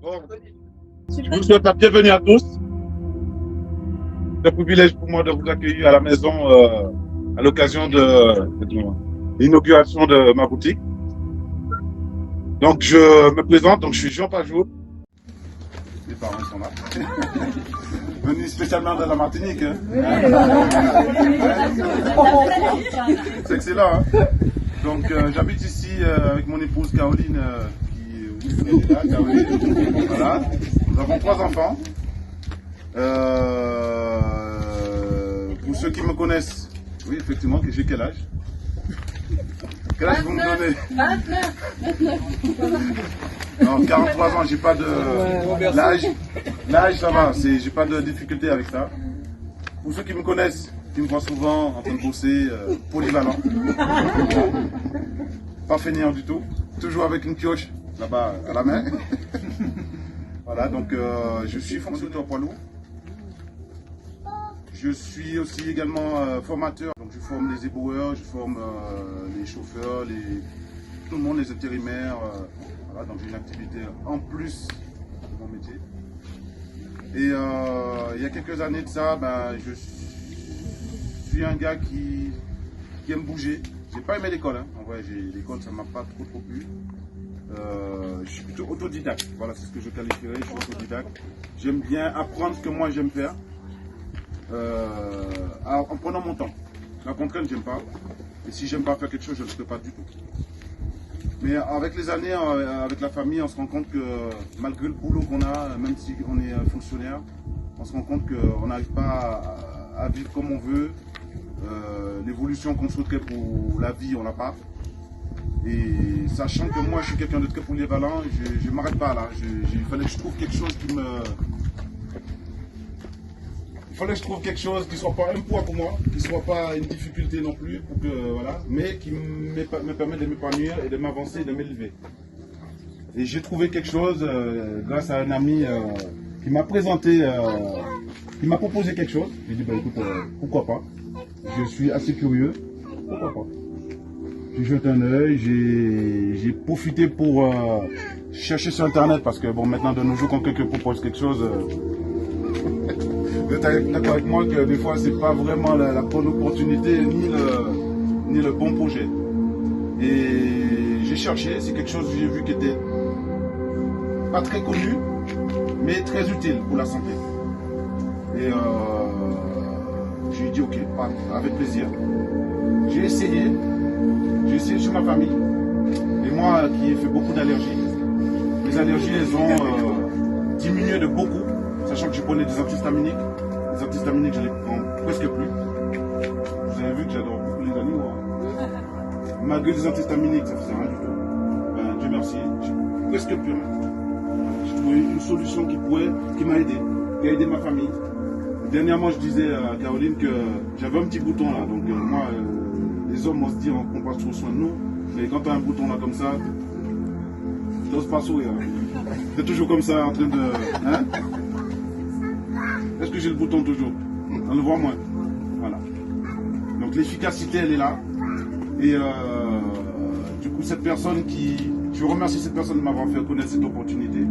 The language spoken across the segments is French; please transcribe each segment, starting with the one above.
Bon. Je vous souhaite la bienvenue à tous. C'est un privilège pour moi de vous accueillir à la maison à l'occasion de l'inauguration de ma boutique. Donc je me présente, donc je suis Jean Pajot. Les parents sont là. Venu spécialement de la Martinique. Hein. C'est excellent. Hein. Donc j'habite ici avec mon épouse Caroline, qui est là, Caroline. Voilà. Nous avons 3 enfants. Pour ceux qui me connaissent, oui effectivement, que j'ai quel âge? Quel âge vous me donnez? 29. Non, 43 ans, j'ai pas de... L'âge, ça va, j'ai pas de difficulté avec ça. Pour ceux qui me connaissent, qui me voient souvent en train de bosser, polyvalent. Pas fainéant du tout. Toujours avec une pioche là-bas à la main. Voilà, donc je suis fonctionnaire poids lourd. Je suis aussi également formateur. Donc je forme les éboueurs, je forme les chauffeurs, tout le monde, les intérimaires. Voilà, donc j'ai une activité en plus de mon métier. Et il y a quelques années de ça, je suis un gars qui aime bouger. J'ai pas aimé l'école, hein. En vrai, l'école ça m'a pas trop plu. Je suis plutôt autodidacte, voilà, c'est ce que je qualifierais, je suis autodidacte. J'aime bien apprendre ce que moi j'aime faire, en prenant mon temps. La contrainte, j'aime pas. Et si j'aime pas faire quelque chose, je ne le fais pas du tout. Mais avec les années, avec la famille, on se rend compte que malgré le boulot qu'on a, même si on est fonctionnaire, on se rend compte qu'on n'arrive pas à vivre comme on veut. L'évolution qu'on souhaiterait pour la vie, on l'a pas. Et sachant que moi je suis quelqu'un de très polyvalent, je ne m'arrête pas là. Il fallait que je trouve quelque chose qui me... Il fallait que je trouve quelque chose qui ne soit pas un poids pour moi, qui ne soit pas une difficulté non plus, pour que, voilà, mais qui me permet de m'épanouir et de m'avancer et de m'élever. Et j'ai trouvé quelque chose grâce à un ami qui m'a présenté, qui m'a proposé quelque chose. J'ai dit, écoute, pourquoi pas. Je suis assez curieux, pourquoi pas. J'ai jeté un œil, j'ai profité pour chercher sur internet parce que bon, maintenant de nos jours quand quelqu'un propose quelque chose, vous êtes d'accord avec moi que des fois c'est pas vraiment la bonne opportunité ni le bon projet. Et j'ai cherché, c'est quelque chose que j'ai vu qui était pas très connu, mais très utile pour la santé. Et j'ai dit ok, avec plaisir. J'ai essayé sur ma famille. Et moi qui ai fait beaucoup d'allergies, les allergies elles ont diminué de beaucoup, sachant que je prenais des antihistaminiques. Les antihistaminiques je les prends presque plus. Vous avez vu que j'adore beaucoup les animaux. Hein. Malgré les antihistaminiques, ça faisait rien du tout. Dieu merci, j'ai presque plus rien. J'ai trouvé une solution qui m'a aidé, qui a aidé ma famille. Dernièrement je disais à Caroline que j'avais un petit bouton là, donc moi les hommes, on se dit qu'on prend toujours soin de nous, mais quand tu as un bouton là comme ça, tu n'oses pas sourire. Tu es toujours comme ça en train de... Hein? Est-ce que j'ai le bouton toujours? On le voit moins. Voilà. Donc l'efficacité, elle est là. Et du coup, cette personne je remercie cette personne de m'avoir fait connaître cette opportunité.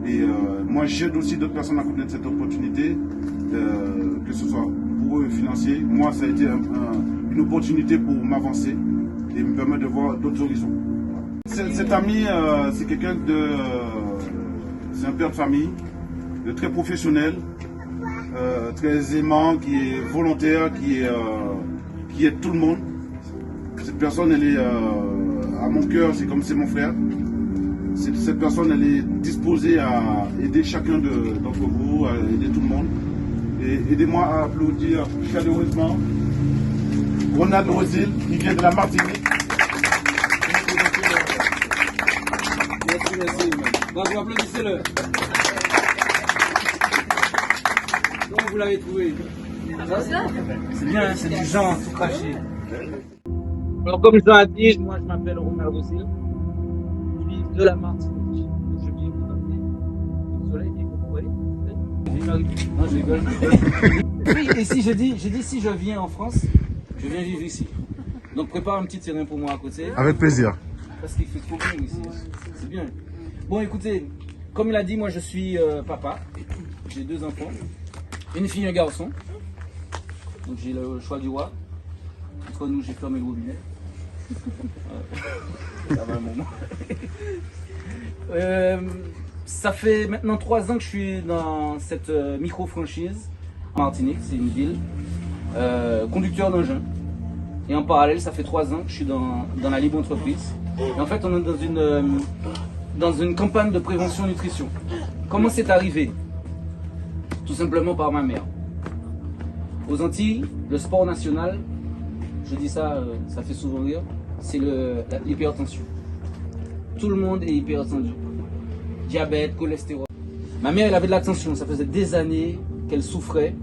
Et moi, j'aide aussi d'autres personnes à connaître cette opportunité, que ce soit pour eux financier. Moi, ça a été une opportunité pour m'avancer et me permettre de voir d'autres horizons. Cet ami, c'est quelqu'un c'est un père de famille, de très professionnel, très aimant, qui est volontaire, qui aide tout le monde. Cette personne, elle est à mon cœur, c'est comme c'est mon frère. Cette personne, elle est disposée à aider chacun d'entre vous, à aider tout le monde. Et aidez-moi à applaudir chaleureusement Ronald Rosil, qui vient de la Martinique. Merci. Donc applaudissez-le. Comment vous l'avez trouvé? C'est bien, c'est du genre tout craché. Alors comme Jean a dit, moi je m'appelle Ronald Rosil. Je vis de la Martinique. Je vis au Martinique. Le soleil est comme vous voyez. Non, je rigole. Oui, et si je dis si je viens en France, je viens vivre ici. Donc prépare un petit terrain pour moi à côté. Avec plaisir. Parce qu'il fait trop bien ici. C'est bien. Bon, écoutez, comme il a dit, moi je suis papa. J'ai 2 enfants. Une fille et un garçon. Donc j'ai le choix du roi. Entre nous, j'ai fermé le robinet. Ça va un moment. Ça fait maintenant 3 ans que je suis dans cette micro-franchise en Martinique, c'est une ville. Conducteur d'engin. Et en parallèle, ça fait 3 ans que je suis dans la libre entreprise. Et en fait, on est dans une campagne de prévention nutrition. Comment c'est arrivé? Tout simplement par ma mère. Aux Antilles, le sport national, je dis ça, ça fait souvent rire, c'est l'hypertension. Tout le monde est hypertendu. Diabète, cholestérol. Ma mère, elle avait de la tension, ça faisait des années qu'elle souffrait.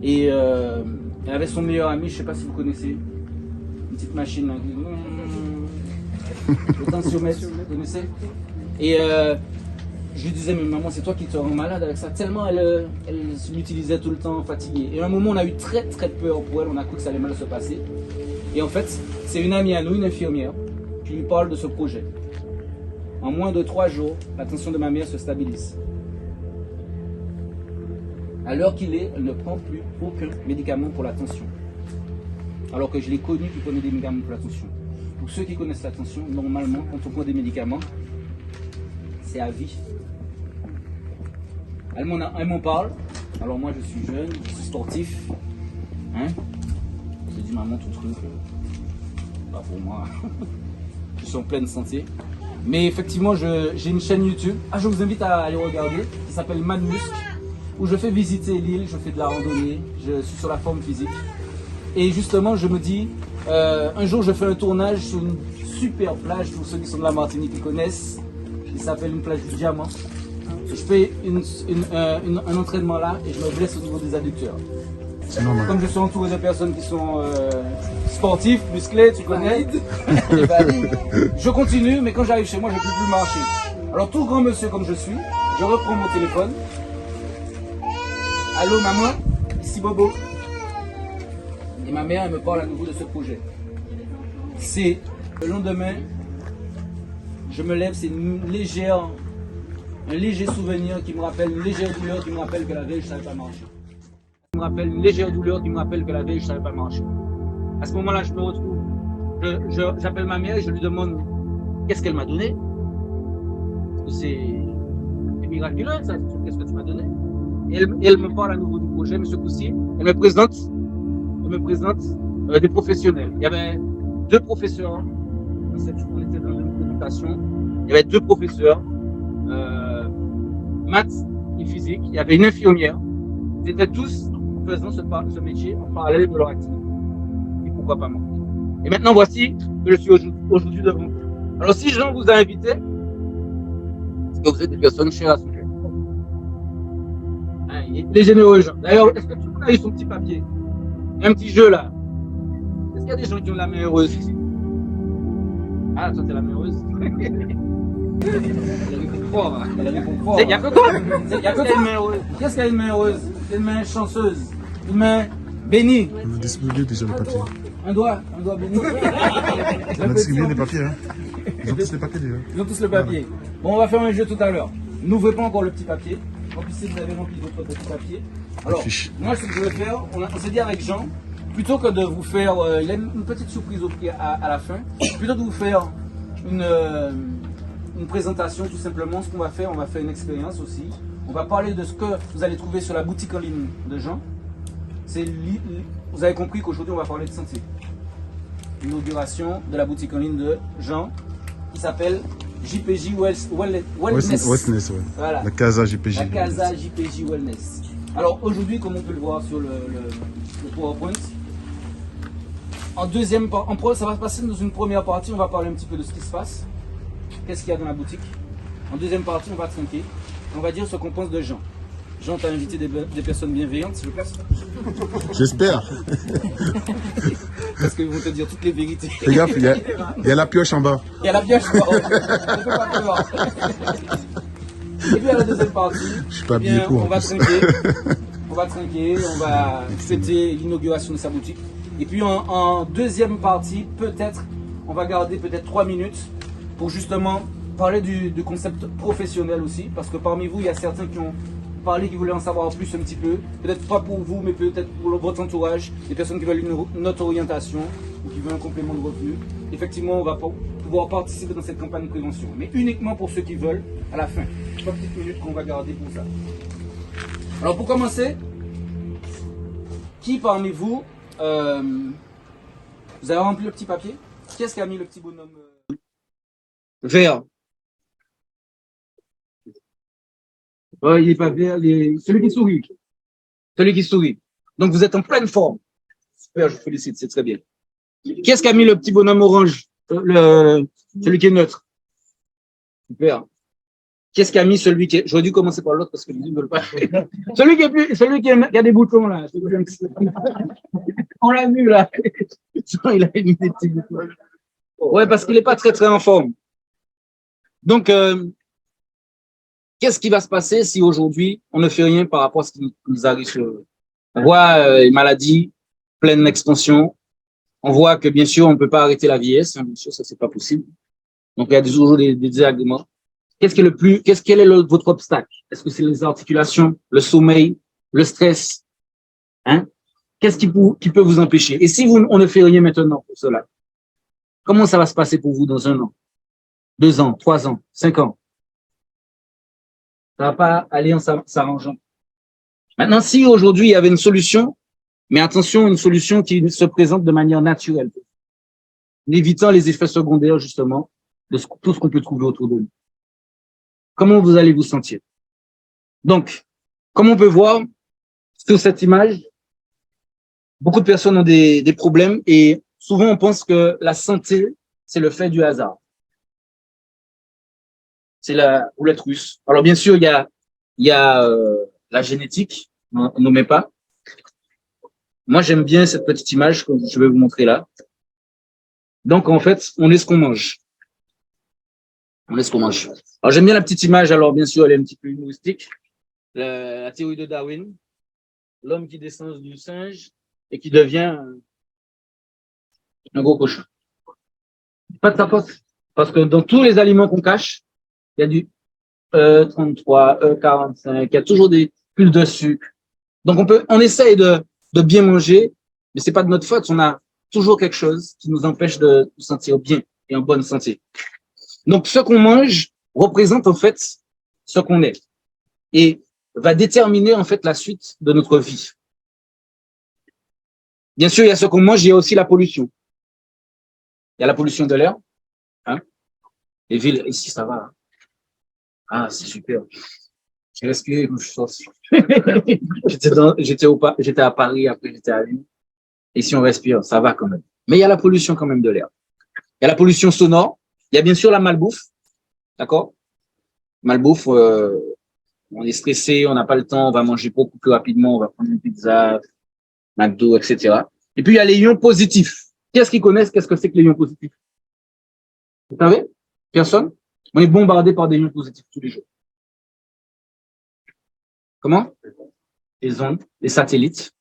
Et elle avait son meilleur ami, je ne sais pas si vous connaissez, une petite machine là, le tensiomètre, vous connaissez? Et je lui disais, mais maman, c'est toi qui te rends malade avec ça. Tellement elle l'utilisait tout le temps, fatiguée. Et à un moment, on a eu très peur pour elle, on a cru que ça allait mal se passer. Et en fait, c'est une amie à nous, une infirmière, qui lui parle de ce projet. En moins de 3 jours, la tension de ma mère se stabilise. À l'heure qu'il est, elle ne prend plus aucun médicament pour la tension. Alors que je l'ai connue qui prenait des médicaments pour la tension. Pour ceux qui connaissent la tension, normalement, quand on prend des médicaments, c'est à vie. Elle m'en parle. Alors moi, je suis jeune, je suis sportif. Hein? J'ai dit, maman, ton truc, pas pour moi. Je suis en pleine santé. Mais effectivement, j'ai une chaîne YouTube. Je vous invite à aller regarder, qui s'appelle Manmusc, où je fais visiter l'île, je fais de la randonnée, je suis sur la forme physique. Et justement, je me dis, un jour, je fais un tournage sur une super plage, pour ceux qui sont de la Martinique qui connaissent. Il s'appelle une plage du Diamant. Je fais un entraînement là et je me blesse au niveau des adducteurs. C'est normal. Comme je suis entouré de personnes qui sont sportifs, musclés, tu connais. Je continue, mais quand j'arrive chez moi, je ne peux plus marcher. Alors tout grand monsieur comme je suis, je reprends mon téléphone. Allô maman, ici Bobo. Et ma mère, elle me parle à nouveau de ce projet. C'est le lendemain, je me lève, c'est un léger souvenir qui me rappelle, une légère douleur qui me rappelle que la veille, je ne savais pas marcher. Une légère douleur qui me rappelle que la veille, je ne savais pas marcher. À ce moment-là, je me retrouve, j'appelle ma mère et je lui demande qu'est-ce qu'elle m'a donné. C'est miraculeux, ça. Qu'est-ce que tu m'as donné? Et elle me parle à nouveau du projet, mais ce coup-ci, elle me présente des professionnels. Il y avait 2 professeurs. On était dans une présentation. Il y avait 2 professeurs, maths et physique. Il y avait une infirmière. Ils étaient tous faisant ce métier en parallèle de leur activité. Et pourquoi pas moi? Et maintenant, voici que je suis aujourd'hui devant vous. Alors, si Jean vous a invité, c'est que vous êtes des personnes chères à ce cœur. Hein, il est généreux, Jean. D'ailleurs, est-ce que tout le monde a eu son petit papier? Il y a un petit jeu là. Est-ce qu'il y a des gens qui ont la main heureuse ici? Ah, toi, t'es la main heureuse. Il n'y a que toi. Il n'y a que toi une main heureuse. Qu'est-ce qu'il y a une main heureuse? Une main chanceuse. Une main bénie. On a distribué déjà le papier. Un doigt béni. On a distribué les papiers. Hein. Ils ont tous les papiers déjà. Ils ont tous le papier. Bon, on va faire un jeu tout à l'heure. N'ouvrez pas encore le petit papier. En plus, si vous avez rempli votre petit papier. Alors, moi, ce que je vais faire, on s'est dit avec Jean, plutôt que de vous faire, il y a une petite surprise à la fin, plutôt de vous faire une présentation, tout simplement, ce qu'on va faire, on va faire une expérience aussi. On va parler de ce que vous allez trouver sur la boutique en ligne de Jean. Vous avez compris qu'aujourd'hui, on va parler de santé. L'inauguration de la boutique en ligne de Jean, qui s'appelle JPJ Wellness. Wellness, ouais. Voilà. La Casa JPJ. La Casa JPJ Wellness. Alors aujourd'hui, comme on peut le voir sur le PowerPoint, ça va se passer dans une première partie, on va parler un petit peu de ce qui se passe. Qu'est-ce qu'il y a dans la boutique? En deuxième partie, on va trinquer. On va dire ce qu'on pense de Jean. Jean, t'as invité des personnes bienveillantes, je pense. J'espère. Parce qu'ils vont te dire toutes les vérités. Fais gaffe, il y a la pioche en bas. Il y a la pioche en bas. On peut pas peur. Et puis à la deuxième partie, je suis pas habillé pour. On va trinquer, on va fêter l'inauguration de sa boutique. Et puis en deuxième partie, peut-être, on va garder peut-être 3 minutes pour justement parler du concept professionnel aussi. Parce que parmi vous, il y a certains qui ont parlé, qui voulaient en savoir plus un petit peu. Peut-être pas pour vous, mais peut-être pour votre entourage. Des personnes qui veulent une autre orientation ou qui veulent un complément de revenu. Effectivement, on va pouvoir participer dans cette campagne de prévention. Mais uniquement pour ceux qui veulent à la fin. 3 petites minutes qu'on va garder pour ça. Alors pour commencer, qui parmi vous, vous avez rempli le petit papier? Qui est-ce qui a mis le petit bonhomme vert? Il n'est pas vert, celui qui sourit. Celui qui sourit. Donc vous êtes en pleine forme. Super, je vous félicite, c'est très bien. Qui est-ce qui a mis le petit bonhomme orange? Celui qui est neutre. Super. Qu'est-ce qui a mis celui qui est... J'aurais dû commencer par l'autre parce que les ne veulent pas. Celui qui a des boutons là. On l'a vu là. Il a mis des petits boutons. Ouais, parce qu'il n'est pas très en forme. Donc, qu'est-ce qui va se passer si aujourd'hui on ne fait rien par rapport à ce qui nous arrive sur... On voit les maladies, pleine expansion. On voit que bien sûr on ne peut pas arrêter la vieillesse, hein, bien sûr ça c'est pas possible. Donc il y a toujours des désagréments. Quel est votre obstacle? Est-ce que c'est les articulations, le sommeil, le stress? Hein? Qu'est-ce qui peut vous empêcher? Et si on ne fait rien maintenant pour cela, comment ça va se passer pour vous dans 1 an, 2 ans, 3 ans, 5 ans? Ça va pas aller en s'arrangeant. Maintenant, si aujourd'hui il y avait une solution, mais attention, une solution qui se présente de manière naturelle, en évitant les effets secondaires justement de tout ce qu'on peut trouver autour de nous. Comment vous allez vous sentir? Donc, comme on peut voir sur cette image, beaucoup de personnes ont des problèmes et souvent on pense que la santé, c'est le fait du hasard. C'est la roulette russe. Alors bien sûr, il y a la génétique, on ne met pas. Moi, j'aime bien cette petite image que je vais vous montrer là. Donc, en fait, on est ce qu'on mange. On est ce qu'on mange. Alors, j'aime bien la petite image. Alors, bien sûr, elle est un petit peu humoristique. La théorie de Darwin. L'homme qui descend du singe et qui devient un gros cochon. Pas de sa faute. Parce que dans tous les aliments qu'on cache, il y a du E33, E45, il y a toujours des bulles de sucre. Donc, on essaye de bien manger, mais c'est pas de notre faute. On a toujours quelque chose qui nous empêche de nous sentir bien et en bonne santé. Donc, ce qu'on mange représente en fait ce qu'on est et va déterminer en fait la suite de notre vie. Bien sûr, il y a ce qu'on mange, il y a aussi la pollution. Il y a la pollution de l'air. Hein? Les villes, ici, ça va. Hein? Ah, c'est super. J'ai respiré comme je suis sorti. J'étais à Paris, après j'étais à Lyon. Ici, on respire, ça va quand même. Mais il y a la pollution quand même de l'air. Il y a la pollution sonore. Il y a bien sûr la malbouffe. D'accord? Malbouffe, on est stressé, on n'a pas le temps, on va manger beaucoup plus rapidement, on va prendre une pizza, McDo, etc. Et puis, il y a les ions positifs. Qui est-ce qui connaissent qu'est-ce que c'est que les ions positifs? Vous savez? Personne? On est bombardé par des ions positifs tous les jours. Comment? Les ondes, les satellites.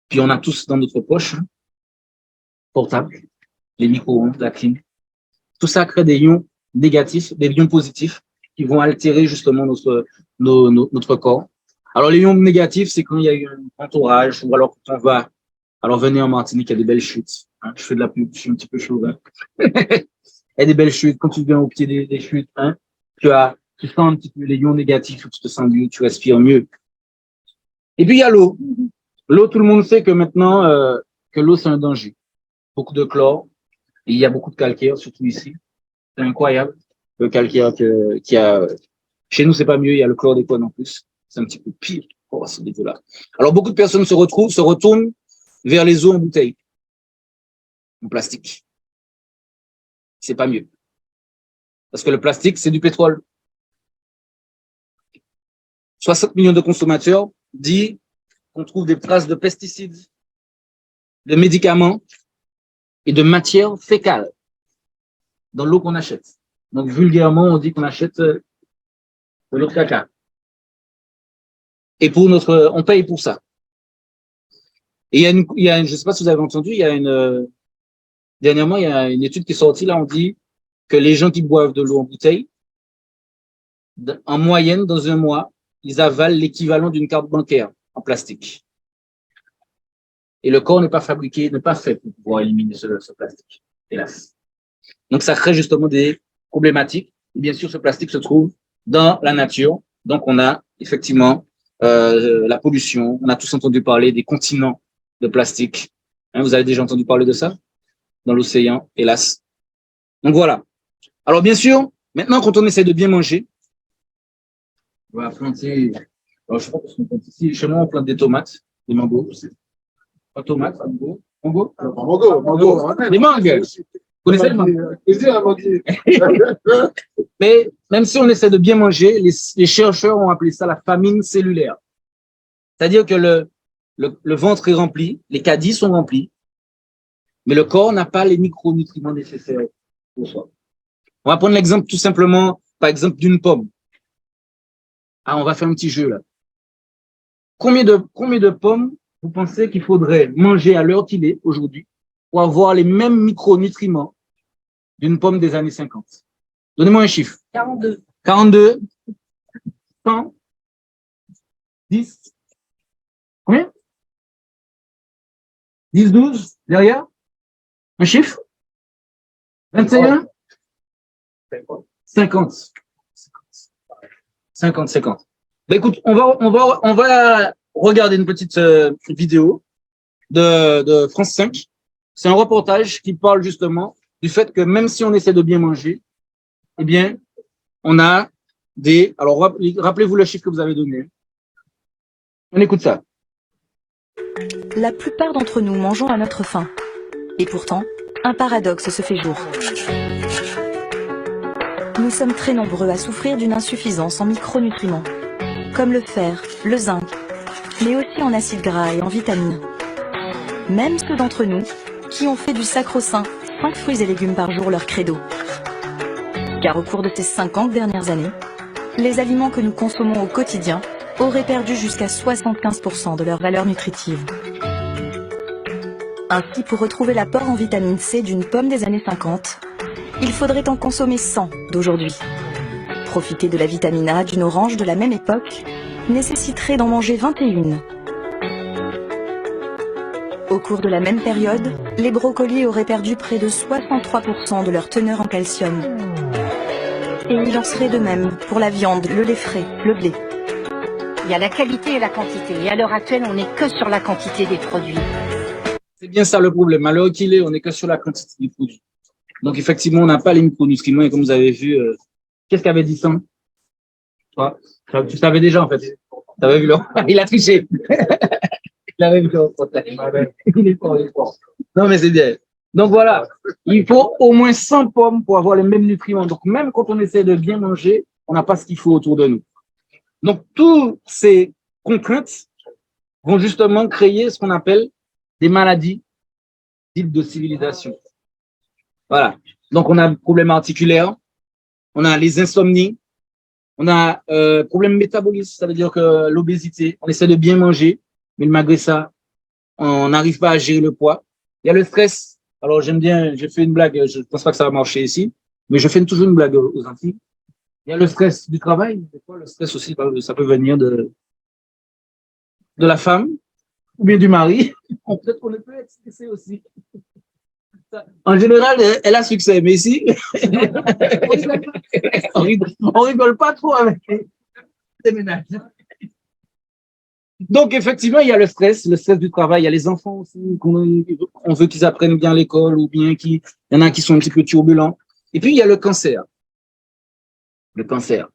Puis on a tous dans notre poche, hein, portable, les micro-ondes, la clim. Tout ça crée des ions négatifs, des ions positifs qui vont altérer justement notre corps. Alors les ions négatifs, c'est quand il y a eu un entourage ou alors quand on va. Alors venez en Martinique, il y a des belles chutes. Hein, je fais de la pub, je suis un petit peu chaud. Hein. Il y a des belles chutes. Quand tu viens au pied des chutes, hein, tu sens un petit peu les ions négatifs, tu te sens mieux, tu respires mieux. Et puis il y a l'eau. L'eau, tout le monde sait que maintenant, que l'eau, c'est un danger. Beaucoup de chlore, et il y a beaucoup de calcaire, surtout ici. C'est incroyable, le calcaire qu'il y a. Chez nous, c'est pas mieux, il y a le chlordécone en plus. C'est un petit peu pire. Oh, c'est dégueulasse. Alors, beaucoup de personnes se retournent vers les eaux en bouteille, en plastique. C'est pas mieux. Parce que le plastique, c'est du pétrole. 60 millions de consommateurs disent qu'on trouve des traces de pesticides, de médicaments et de matières fécales dans l'eau qu'on achète. Donc, vulgairement, on dit qu'on achète de l'eau de caca. Et on paye pour ça. Et je sais pas si vous avez entendu, dernièrement, il y a une étude qui est sortie, là, on dit que les gens qui boivent de l'eau en bouteille, en moyenne, dans un mois, ils avalent l'équivalent d'une carte bancaire en plastique. Et le corps n'est pas fait pour pouvoir éliminer ce plastique, hélas. Donc, ça crée justement des problématiques. Et bien sûr, ce plastique se trouve dans la nature. Donc, on a effectivement la pollution. On a tous entendu parler des continents de plastique. Hein, vous avez déjà entendu parler de ça? Dans l'océan, hélas. Donc, voilà. Alors, bien sûr, maintenant, quand on essaie de bien manger, on va planter, alors je crois qu'on plante ici, chez moi, on plante des tomates, des mangos, pas tomates, mango, des mangues. Vous connaissez le mangue? Mais même si on essaie de bien manger, les chercheurs ont appelé ça la famine cellulaire. C'est-à-dire que le ventre est rempli, les caddies sont remplis, mais le corps n'a pas les micronutriments nécessaires pour soi. On va prendre l'exemple tout simplement, par exemple, d'une pomme. Ah, on va faire un petit jeu là. Combien de pommes vous pensez qu'il faudrait manger à l'heure qu'il est aujourd'hui pour avoir les mêmes micronutriments d'une pomme des années 50? Donnez-moi un chiffre. 42. 42. 100. 10. Combien? 10, 12. Derrière? Un chiffre? 21? 50. 50. Ben écoute, on va regarder une petite vidéo de France 5. C'est un reportage qui parle justement du fait que même si on essaie de bien manger, eh bien, on a des... Alors, rappelez-vous le chiffre que vous avez donné. On écoute ça. La plupart d'entre nous mangeons à notre faim. Et pourtant, un paradoxe se fait jour. Nous sommes très nombreux à souffrir d'une insuffisance en micronutriments, comme le fer, le zinc, mais aussi en acides gras et en vitamines. Même ceux d'entre nous qui ont fait du sacro-saint 5 fruits et légumes par jour leur credo. Car au cours de ces 50 dernières années, les aliments que nous consommons au quotidien auraient perdu jusqu'à 75% de leur valeur nutritive. Ainsi, pour retrouver l'apport en vitamine C d'une pomme des années 50, il faudrait en consommer 100 d'aujourd'hui. Profiter de la vitamine A d'une orange de la même époque nécessiterait d'en manger 21. Au cours de la même période, les brocolis auraient perdu près de 63% de leur teneur en calcium. Et il en serait de même pour la viande, le lait frais, le blé. Il y a la qualité et la quantité. Et à l'heure actuelle, on n'est que sur la quantité des produits. C'est bien ça le problème. À l'heure qu'il est, on n'est que sur la quantité des produits. Donc, effectivement, on n'a pas les micronutriments. Et comme vous avez vu, qu'est-ce qu'avait dit Sam? Toi, tu savais déjà, en fait. Tu avais vu là. Il a triché. Il avait vu là. Il est fort. Non, mais c'est bien. Donc, voilà. Il faut au moins 100 pommes pour avoir les mêmes nutriments. Donc, même quand on essaie de bien manger, on n'a pas ce qu'il faut autour de nous. Donc, toutes ces contraintes vont justement créer ce qu'on appelle des maladies dites de civilisation. Voilà. Donc, on a des problèmes articulaires, on a les insomnies, on a problèmes métaboliques, ça veut dire que l'obésité, on essaie de bien manger, mais malgré ça, on n'arrive pas à gérer le poids. Il y a le stress. Alors, j'aime bien, j'ai fait une blague, je ne pense pas que ça va marcher ici, mais je fais toujours une blague aux Antilles. Il y a le stress du travail. Des fois, le stress aussi, ça peut venir de la femme ou bien du mari. Peut-être qu'on peut être stressé aussi. En général, elle a succès, mais ici, on rigole pas trop avec les ménages. Donc, effectivement, il y a le stress du travail. Il y a les enfants aussi, on veut qu'ils apprennent bien l'école ou bien il y en a qui sont un petit peu turbulents. Et puis, il y a le cancer. Le cancer,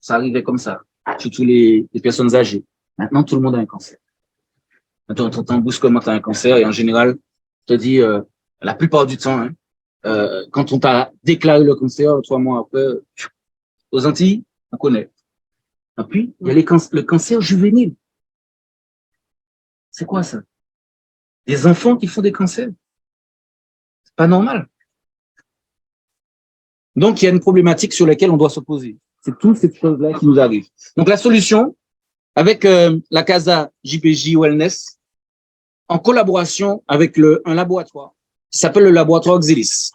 ça arrivait comme ça, surtout les personnes âgées. Maintenant, tout le monde a un cancer. Maintenant, on t'entend brusquement, tu as un cancer et en général, je te dis, la plupart du temps, quand on t'a déclaré le cancer, 3 mois après, aux Antilles, on connaît. Et puis, il y a le cancer juvénile. C'est quoi ça? Des enfants qui font des cancers. C'est pas normal. Donc, il y a une problématique sur laquelle on doit se poser. C'est toutes ces choses-là qui nous arrivent. Donc, la solution, avec la Casa JPJ Wellness, en collaboration avec un laboratoire qui s'appelle le laboratoire Xilis.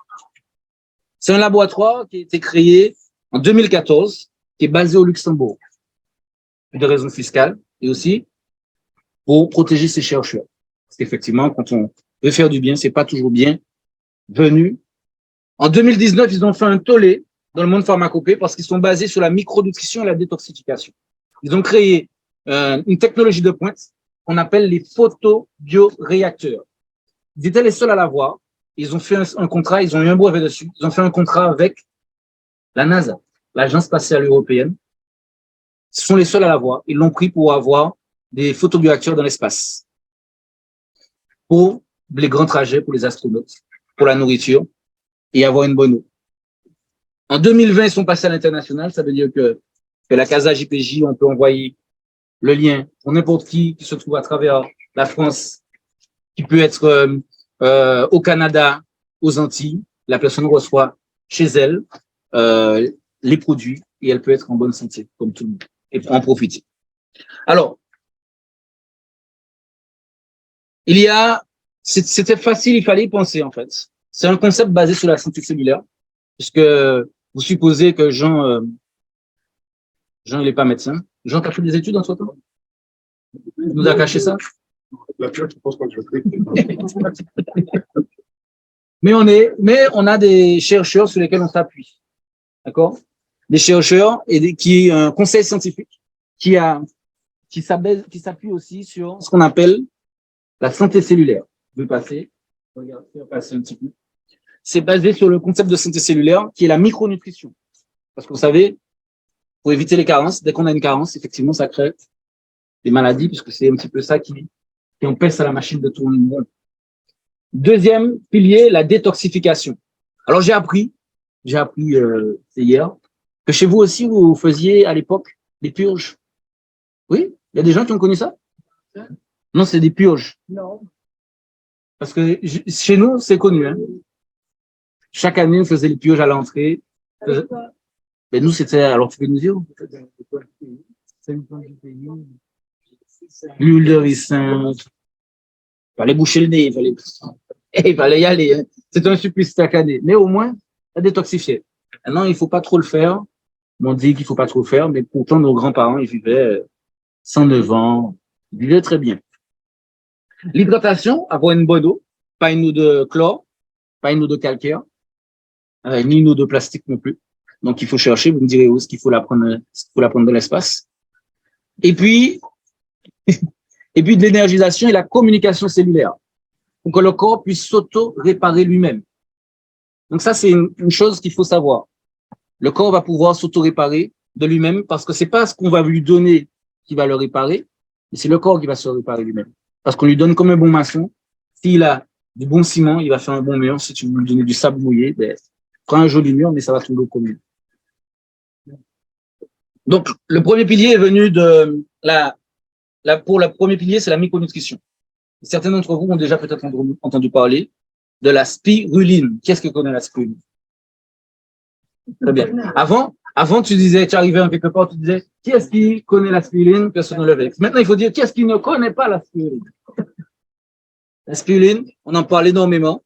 C'est un laboratoire qui a été créé en 2014, qui est basé au Luxembourg, pour des raisons fiscales et aussi pour protéger ses chercheurs. Parce qu'effectivement, quand on veut faire du bien, c'est pas toujours bien venu. En 2019, ils ont fait un tollé dans le monde pharmacopée parce qu'ils sont basés sur la micronutrition et la détoxification. Ils ont créé une technologie de pointe qu'on appelle les photobioréacteurs. Ils étaient les seuls à l'avoir. Ils ont fait un contrat, ils ont eu un brevet dessus. Ils ont fait un contrat avec la NASA, l'Agence spatiale européenne. Ce sont les seuls à l'avoir. Ils l'ont pris pour avoir des photobioréacteurs dans l'espace. Pour les grands trajets, pour les astronautes, pour la nourriture et avoir une bonne eau. En 2020, ils sont passés à l'international. Ça veut dire que la Casa JPJ, on peut envoyer le lien pour n'importe qui se trouve à travers la France, qui peut être au Canada, aux Antilles. La personne reçoit chez elle les produits et elle peut être en bonne santé, comme tout le monde, et en profiter. Alors, c'était facile, il fallait y penser en fait. C'est un concept basé sur la santé cellulaire, puisque vous supposez que Jean, il n'est pas médecin. Jean a fait des études entre temps. Il nous a caché ça. Mais on a des chercheurs sur lesquels on s'appuie. D'accord? Des chercheurs qui un conseil scientifique qui s'appuie aussi sur ce qu'on appelle la santé cellulaire. Je vais passer. Regardez, on va passer un petit peu. C'est basé sur le concept de santé cellulaire qui est la micronutrition. Parce que vous savez, pour éviter les carences, dès qu'on a une carence, effectivement, ça crée des maladies, puisque c'est un petit peu ça qui empêche à la machine de tourner. Deuxième pilier, la détoxification. Alors, j'ai appris c'est hier, que chez vous aussi, vous faisiez à l'époque des purges. Oui? Il y a des gens qui ont connu ça? Non, c'est des purges. Non. Parce que chez nous, c'est connu. Hein. Chaque année, on faisait les purges à l'entrée. Mais nous, c'était... Alors, tu peux nous dire? L'huile de ricin. Il fallait boucher le nez. Il fallait y aller. Hein. C'est un supplice chaque année. Mais au moins, ça détoxifiait. Maintenant, il ne faut pas trop le faire. On dit qu'il ne faut pas trop le faire, mais pourtant, nos grands-parents, ils vivaient 109 ans. Ils vivaient très bien. L'hydratation, avoir une bonne eau, pas une eau de chlore, pas une eau de calcaire, ni une eau de plastique non plus. Donc, il faut chercher, vous me direz où est-ce qu'il faut la prendre dans l'espace. Et puis de l'énergisation et la communication cellulaire, pour que le corps puisse s'auto-réparer lui-même. Donc ça, c'est une chose qu'il faut savoir. Le corps va pouvoir s'auto-réparer de lui-même parce que c'est pas ce qu'on va lui donner qui va le réparer, mais c'est le corps qui va se réparer lui-même. Parce qu'on lui donne comme un bon maçon. S'il a du bon ciment, il va faire un bon mur. Si tu veux lui donner du sable mouillé, prends un joli mur, mais ça va tomber au commun. Donc, le premier pilier est venu pour le premier pilier, c'est la micronutrition. Certains d'entre vous ont déjà peut-être entendu parler de la spiruline. Qui est-ce que connaît la spiruline? Très bien. Avant, tu disais, tu arrivais quelque part, tu disais, qui est-ce qui connaît la spiruline? Personne ne le veut. Maintenant, il faut dire, qui est-ce qui ne connaît pas la spiruline? La spiruline, on en parle énormément.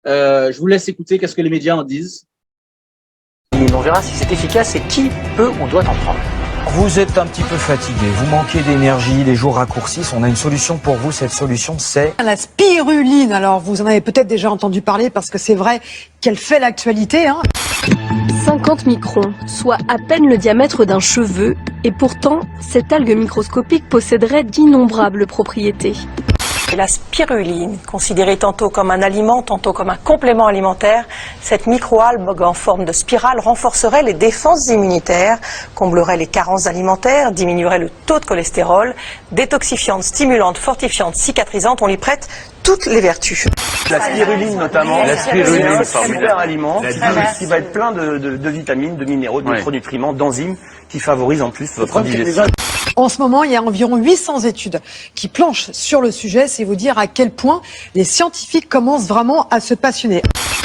Je vous laisse écouter qu'est-ce que les médias en disent. Et on verra si c'est efficace et qui peut ou doit en prendre. Vous êtes un petit peu fatigué, vous manquez d'énergie, les jours raccourcissent. On a une solution pour vous. Cette solution, c'est la spiruline. Alors, vous en avez peut-être déjà entendu parler parce que c'est vrai qu'elle fait l'actualité. 50 microns, soit à peine le diamètre d'un cheveu. Et pourtant, cette algue microscopique posséderait d'innombrables propriétés. Et la spiruline, considérée tantôt comme un aliment, tantôt comme un complément alimentaire, cette microalgue en forme de spirale renforcerait les défenses immunitaires, comblerait les carences alimentaires, diminuerait le taux de cholestérol, détoxifiante, stimulante, fortifiante, cicatrisante, on lui prête toutes les vertus. La spiruline notamment, c'est un super aliment qui va être plein de vitamines, de minéraux, de micronutriments, d'enzymes qui favorisent en plus votre digestion. En ce moment, il y a environ 800 études qui planchent sur le sujet. C'est vous dire à quel point les scientifiques commencent vraiment à se passionner.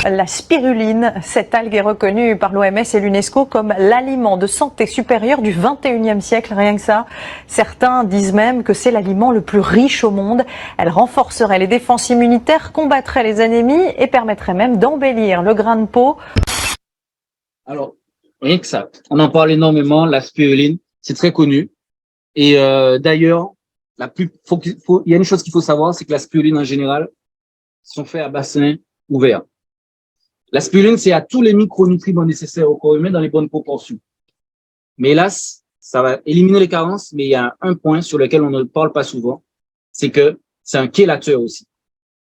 La spiruline, cette algue est reconnue par l'OMS et l'UNESCO comme l'aliment de santé supérieur du 21e siècle, rien que ça. Certains disent même que c'est l'aliment le plus riche au monde. Elle renforcerait les défenses immunitaires, combattrait les anémies et permettrait même d'embellir le grain de peau. Alors, rien que ça. On en parle énormément, la spiruline, c'est très connu. Et d'ailleurs, il y a une chose qu'il faut savoir, c'est que la spiruline en général sont faits à bassin ouvert. La spiruline, c'est à tous les micronutriments nécessaires au corps humain dans les bonnes proportions. Mais hélas, ça va éliminer les carences, mais il y a un point sur lequel on ne parle pas souvent, c'est que c'est un chélateur aussi.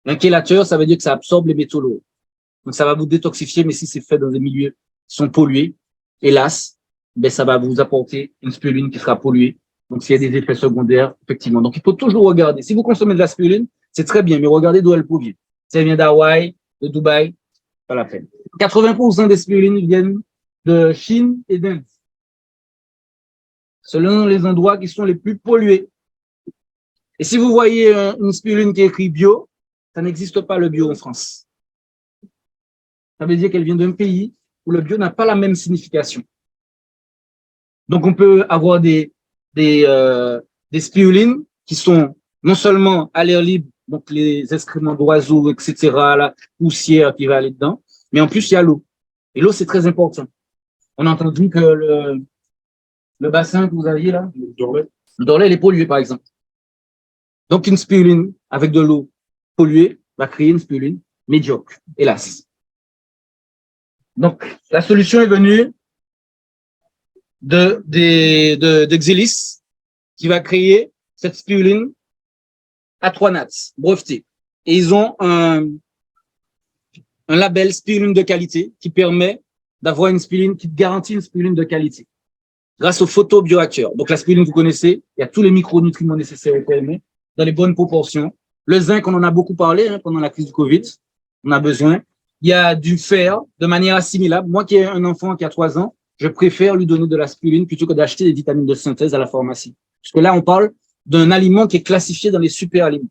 Un chélateur, ça veut dire que ça absorbe les métaux lourds. Donc ça va vous détoxifier, mais si c'est fait dans des milieux qui sont pollués, hélas, ben ça va vous apporter une spiruline qui sera polluée. Donc s'il y a des effets secondaires, effectivement. Donc il faut toujours regarder. Si vous consommez de la spiruline, c'est très bien, mais regardez d'où elle provient. Si elle vient d'Hawaï, de Dubaï, pas la peine. 80% des spirulines viennent de Chine et d'Inde, selon les endroits qui sont les plus pollués. Et si vous voyez une spiruline qui est écrit bio, ça n'existe pas le bio en France. Ça veut dire qu'elle vient d'un pays où le bio n'a pas la même signification. Donc on peut avoir des spirulines qui sont non seulement à l'air libre, donc les excréments d'oiseaux, etc., la poussière qui va aller dedans, mais en plus, il y a l'eau. Et l'eau, c'est très important. On a entendu que le bassin que vous aviez là, le Dorlay, il est pollué, par exemple. Donc, une spiruline avec de l'eau polluée va créer une spiruline médiocre, hélas. Donc, la solution est venue d'Exelis, qui va créer cette spiruline à 3 nats, brevetée. Et ils ont un label spiruline de qualité qui permet d'avoir une spiruline qui garantit une spiruline de qualité grâce au photobioacteur. Donc la spiruline, vous connaissez, il y a tous les micronutriments nécessaires au corps humain dans les bonnes proportions. Le zinc, on en a beaucoup parlé pendant la crise du Covid, on a besoin. Il y a du fer de manière assimilable. Moi qui ai un enfant qui a 3 ans, je préfère lui donner de la spiruline plutôt que d'acheter des vitamines de synthèse à la pharmacie. Parce que là, on parle d'un aliment qui est classifié dans les super aliments.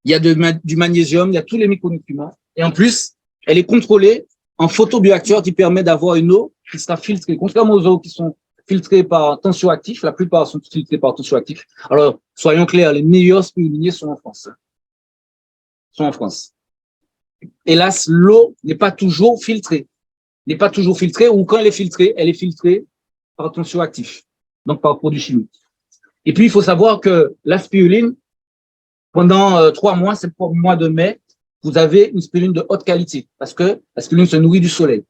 Il y a du magnésium, il y a tous les micronutriments. Et en plus, elle est contrôlée en photobioacteur qui permet d'avoir une eau qui sera filtrée. Contrairement aux eaux qui sont filtrées par tensioactif, la plupart sont filtrées par tensioactif. Alors, soyons clairs, les meilleurs spiruliniers sont en France. Sont en France. Hélas, l'eau n'est pas toujours filtrée. Ou quand elle est filtrée par tensioactif, donc par produits chimiques. Et puis, il faut savoir que la spiruline, pendant 3 mois, c'est pour le mois de mai, vous avez une spiruline de haute qualité parce que la spiruline se nourrit du soleil.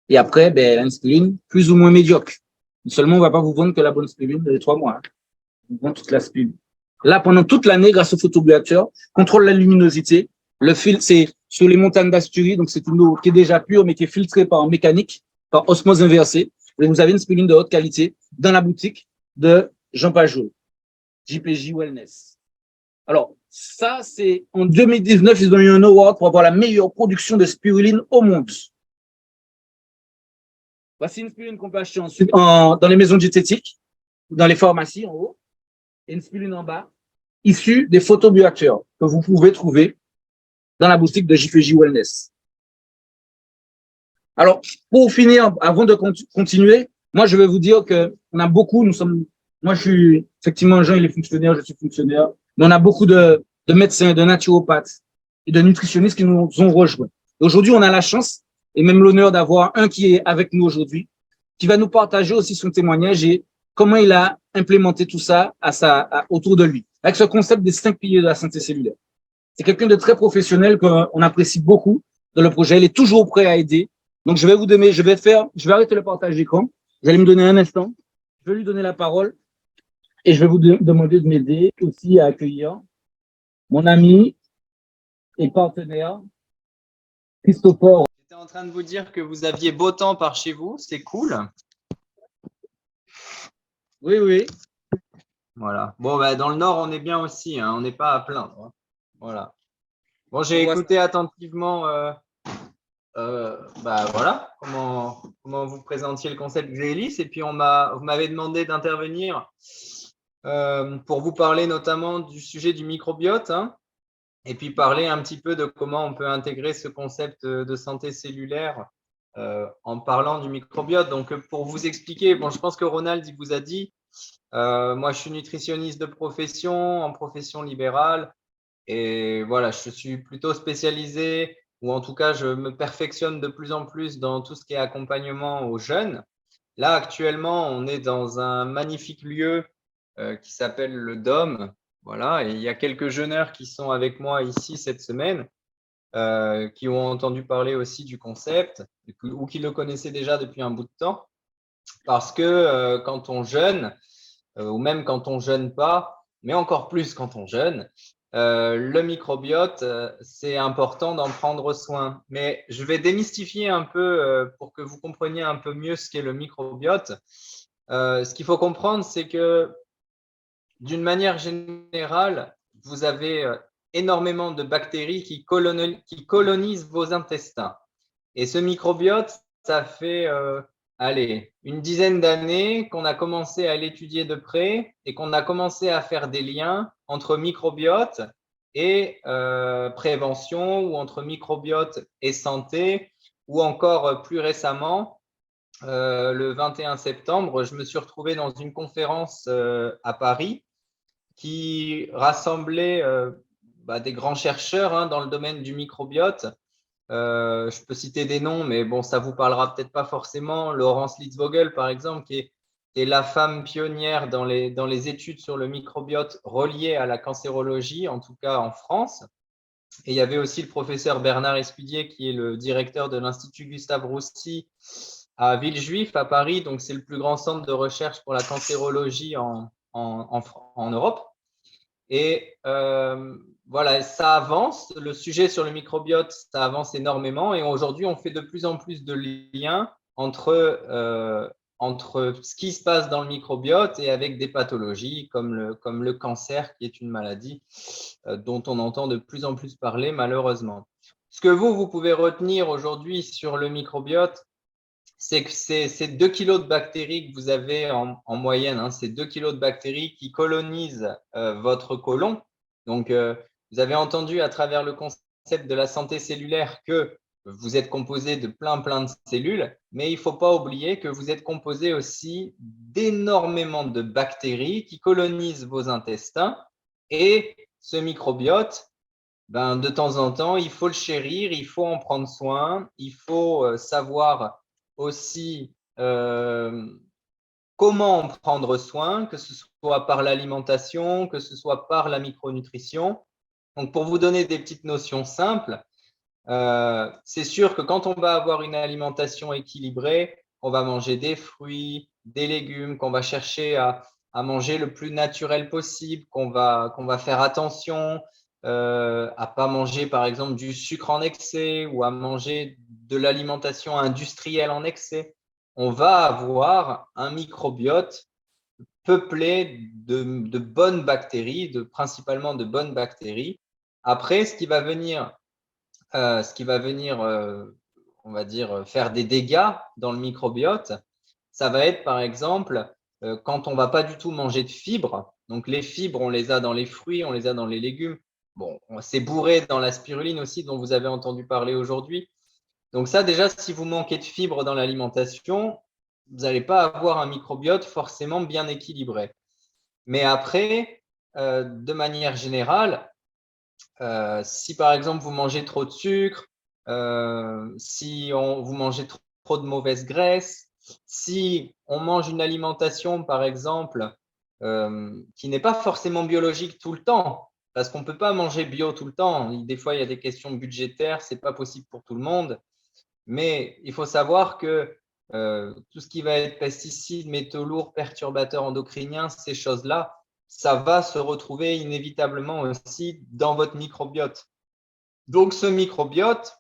Et après, ben, une spiruline plus ou moins médiocre. Seulement, on va pas vous vendre que la bonne spiruline de 3 mois. On vend toute la spiruline. Là, pendant toute l'année, grâce au photobioacteur, contrôle la luminosité. Le fil, c'est sur les montagnes d'Asturie, donc c'est une eau qui est déjà pure, mais qui est filtrée par mécanique, par osmose inversée. Et vous avez une spiruline de haute qualité dans la boutique de Jean Pajot, JPJ Wellness. Alors, ça, c'est en 2019, ils ont eu un award pour avoir la meilleure production de spiruline au monde. Voici une spiruline qu'on peut acheter dans les maisons diététiques, dans les pharmacies en haut, et une spiruline en bas, issue des photobioacteurs que vous pouvez trouver dans la boutique de JPJ Wellness. Alors, pour finir, avant de continuer, moi, je vais vous dire que on a beaucoup, moi, je suis effectivement Jean, il est fonctionnaire, je suis fonctionnaire, mais on a beaucoup de médecins, de naturopathes et de nutritionnistes qui nous ont rejoints. Aujourd'hui, on a la chance et même l'honneur d'avoir un qui est avec nous aujourd'hui, qui va nous partager aussi son témoignage et comment il a implémenté tout ça autour de lui, avec ce concept des 5 piliers de la santé cellulaire. C'est quelqu'un de très professionnel qu'on apprécie beaucoup dans le projet. Il est toujours prêt à aider. Donc, je vais arrêter le partage d'écran. Vous allez me donner un instant. Je vais lui donner la parole et je vais vous demander de m'aider aussi à accueillir mon ami et partenaire, Christopher. J'étais en train de vous dire que vous aviez beau temps par chez vous. C'est cool. Oui, oui. Voilà. Bon, bah, dans le Nord, on est bien aussi. Hein. On n'est pas à plaindre. Hein. Voilà. Bon, j'ai écouté attentivement voilà, comment vous présentiez le concept Exelis, et puis vous m'avez demandé d'intervenir pour vous parler notamment du sujet du microbiote. Hein. et puis parler un petit peu de comment on peut intégrer ce concept de santé cellulaire en parlant du microbiote. Donc, pour vous expliquer, bon, je pense que Ronald, il vous a dit, moi, je suis nutritionniste de profession, en profession libérale, et voilà, je suis plutôt spécialisé, ou en tout cas, je me perfectionne de plus en plus dans tout ce qui est accompagnement aux jeunes. Là, actuellement, on est dans un magnifique lieu qui s'appelle le Dôme. Voilà, et il y a quelques jeûneurs qui sont avec moi ici cette semaine, qui ont entendu parler aussi du concept, ou qui le connaissaient déjà depuis un bout de temps. Parce que quand on jeûne, ou même quand on jeûne pas, mais encore plus quand on jeûne, le microbiote, c'est important d'en prendre soin. Mais je vais démystifier un peu pour que vous compreniez un peu mieux ce qu'est le microbiote. Ce qu'il faut comprendre, c'est que d'une manière générale, vous avez énormément de bactéries qui colonisent vos intestins. Et ce microbiote, ça fait allez, une dizaine d'années qu'on a commencé à l'étudier de près et qu'on a commencé à faire des liens entre microbiote et prévention, ou entre microbiote et santé, ou encore plus récemment, le 21 septembre, je me suis retrouvé dans une conférence à Paris qui rassemblait des grands chercheurs dans le domaine du microbiote. Je peux citer des noms, mais bon, ça vous parlera peut-être pas forcément. Laurence Litzvogel, par exemple, qui est la femme pionnière dans les études sur le microbiote reliées à la cancérologie, en tout cas en France. Et il y avait aussi le professeur Bernard Escudier, qui est le directeur de l'Institut Gustave Roussy à Villejuif, à Paris. Donc, c'est le plus grand centre de recherche pour la cancérologie en Europe. Et voilà, ça avance. Le sujet sur le microbiote, ça avance énormément. Et aujourd'hui, on fait de plus en plus de liens entre ce qui se passe dans le microbiote et avec des pathologies comme le cancer, qui est une maladie dont on entend de plus en plus parler, malheureusement. Ce que vous pouvez retenir aujourd'hui sur le microbiote, c'est que c'est 2 kilos de bactéries que vous avez en moyenne. C'est 2 kilos de bactéries qui colonisent votre côlon. Donc, vous avez entendu à travers le concept de la santé cellulaire que vous êtes composé de plein de cellules, mais il ne faut pas oublier que vous êtes composé aussi d'énormément de bactéries qui colonisent vos intestins. Et ce microbiote, de temps en temps, il faut le chérir, il faut en prendre soin, il faut savoir aussi comment en prendre soin, que ce soit par l'alimentation, que ce soit par la micronutrition. Donc, pour vous donner des petites notions simples, c'est sûr que quand on va avoir une alimentation équilibrée, on va manger des fruits, des légumes, qu'on va chercher à manger le plus naturel possible, qu'on va faire attention à pas manger par exemple du sucre en excès ou à manger de l'alimentation industrielle en excès. On va avoir un microbiote peuplé de bonnes bactéries, principalement de bonnes bactéries. Après, ce qui va venir, on va dire, faire des dégâts dans le microbiote, ça va être par exemple quand on va pas du tout manger de fibres. Donc les fibres, on les a dans les fruits, on les a dans les légumes. Bon, c'est bourré dans la spiruline aussi, dont vous avez entendu parler aujourd'hui. Donc ça, déjà, si vous manquez de fibres dans l'alimentation, vous n'allez pas avoir un microbiote forcément bien équilibré. Mais après, de manière générale, si par exemple vous mangez trop de sucre, si vous mangez trop de mauvaise graisse, si on mange une alimentation, par exemple, qui n'est pas forcément biologique tout le temps, parce qu'on ne peut pas manger bio tout le temps. Des fois, il y a des questions budgétaires, ce n'est pas possible pour tout le monde. Mais il faut savoir que tout ce qui va être pesticides, métaux lourds, perturbateurs endocriniens, ces choses-là, ça va se retrouver inévitablement aussi dans votre microbiote. Donc, ce microbiote,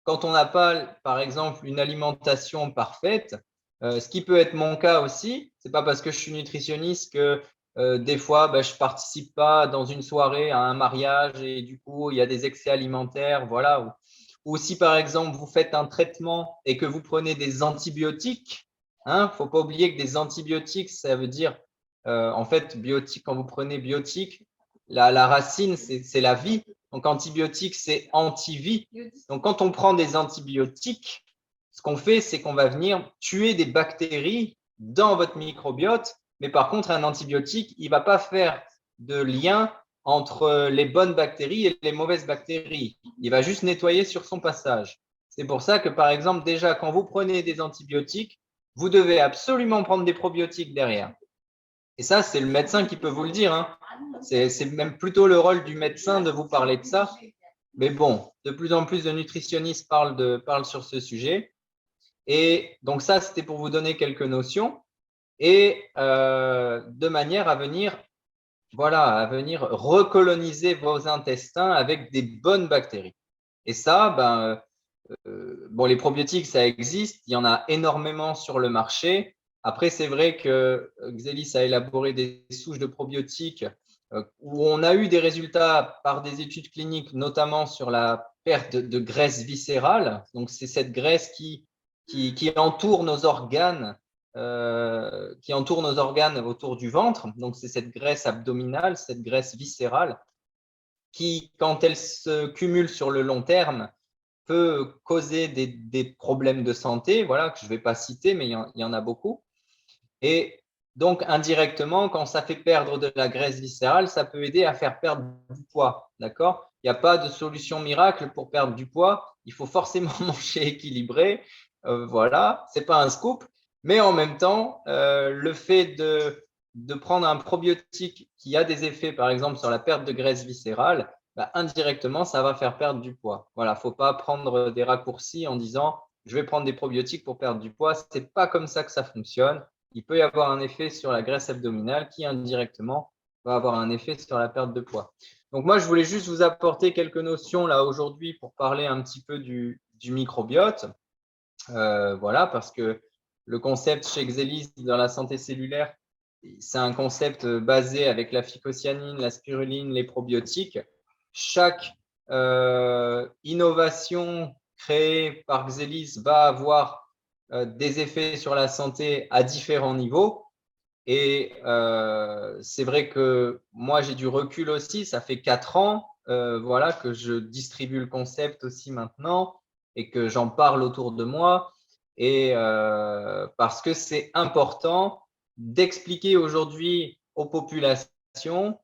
quand on n'a pas, par exemple, une alimentation parfaite, ce qui peut être mon cas aussi, ce n'est pas parce que je suis nutritionniste que des fois, je ne participe pas dans une soirée à un mariage et du coup, il y a des excès alimentaires, voilà. Ou si, par exemple, vous faites un traitement et que vous prenez des antibiotiques, il ne faut pas oublier que des antibiotiques, ça veut dire, en fait, biotique, quand vous prenez biotique, la racine, c'est la vie. Donc, antibiotique, c'est anti-vie. Donc, quand on prend des antibiotiques, ce qu'on fait, c'est qu'on va venir tuer des bactéries dans votre microbiote. Mais par contre, un antibiotique, il ne va pas faire de lien entre les bonnes bactéries et les mauvaises bactéries. Il va juste nettoyer sur son passage. C'est pour ça que, par exemple, déjà, quand vous prenez des antibiotiques, vous devez absolument prendre des probiotiques derrière. Et ça, c'est le médecin qui peut vous le dire, hein. C'est même plutôt le rôle du médecin de vous parler de ça. Mais bon, de plus en plus de nutritionnistes parlent sur ce sujet. Et donc ça, c'était pour vous donner quelques notions et de manière à venir, voilà, à venir recoloniser vos intestins avec des bonnes bactéries. Et ça, bon, les probiotiques, ça existe. Il y en a énormément sur le marché. Après, c'est vrai que Xelis a élaboré des souches de probiotiques où on a eu des résultats par des études cliniques, notamment sur la perte de graisse viscérale. Donc, c'est cette graisse qui entoure nos organes, autour du ventre. Donc, c'est cette graisse abdominale, cette graisse viscérale qui, quand elle se cumule sur le long terme, peut causer des problèmes de santé, voilà, que je ne vais pas citer, mais il y en a beaucoup. Et donc, indirectement, quand ça fait perdre de la graisse viscérale, ça peut aider à faire perdre du poids, d'accord? Il n'y a pas de solution miracle pour perdre du poids. Il faut forcément manger équilibré. Voilà, ce n'est pas un scoop. Mais en même temps, le fait de prendre un probiotique qui a des effets, par exemple, sur la perte de graisse viscérale, indirectement, ça va faire perdre du poids. Voilà, il ne faut pas prendre des raccourcis en disant « je vais prendre des probiotiques pour perdre du poids ». Ce n'est pas comme ça que ça fonctionne. Il peut y avoir un effet sur la graisse abdominale qui, indirectement, va avoir un effet sur la perte de poids. Donc, moi, je voulais juste vous apporter quelques notions là aujourd'hui pour parler un petit peu du microbiote. Voilà, parce que le concept chez Xelis dans la santé cellulaire, c'est un concept basé avec la phycocyanine, la spiruline, les probiotiques. Chaque innovation créée par Xelis va avoir des effets sur la santé à différents niveaux. Et c'est vrai que moi, j'ai du recul aussi. Ça fait 4 ans voilà, que je distribue le concept aussi maintenant et que j'en parle autour de moi. Et parce que c'est important d'expliquer aujourd'hui aux populations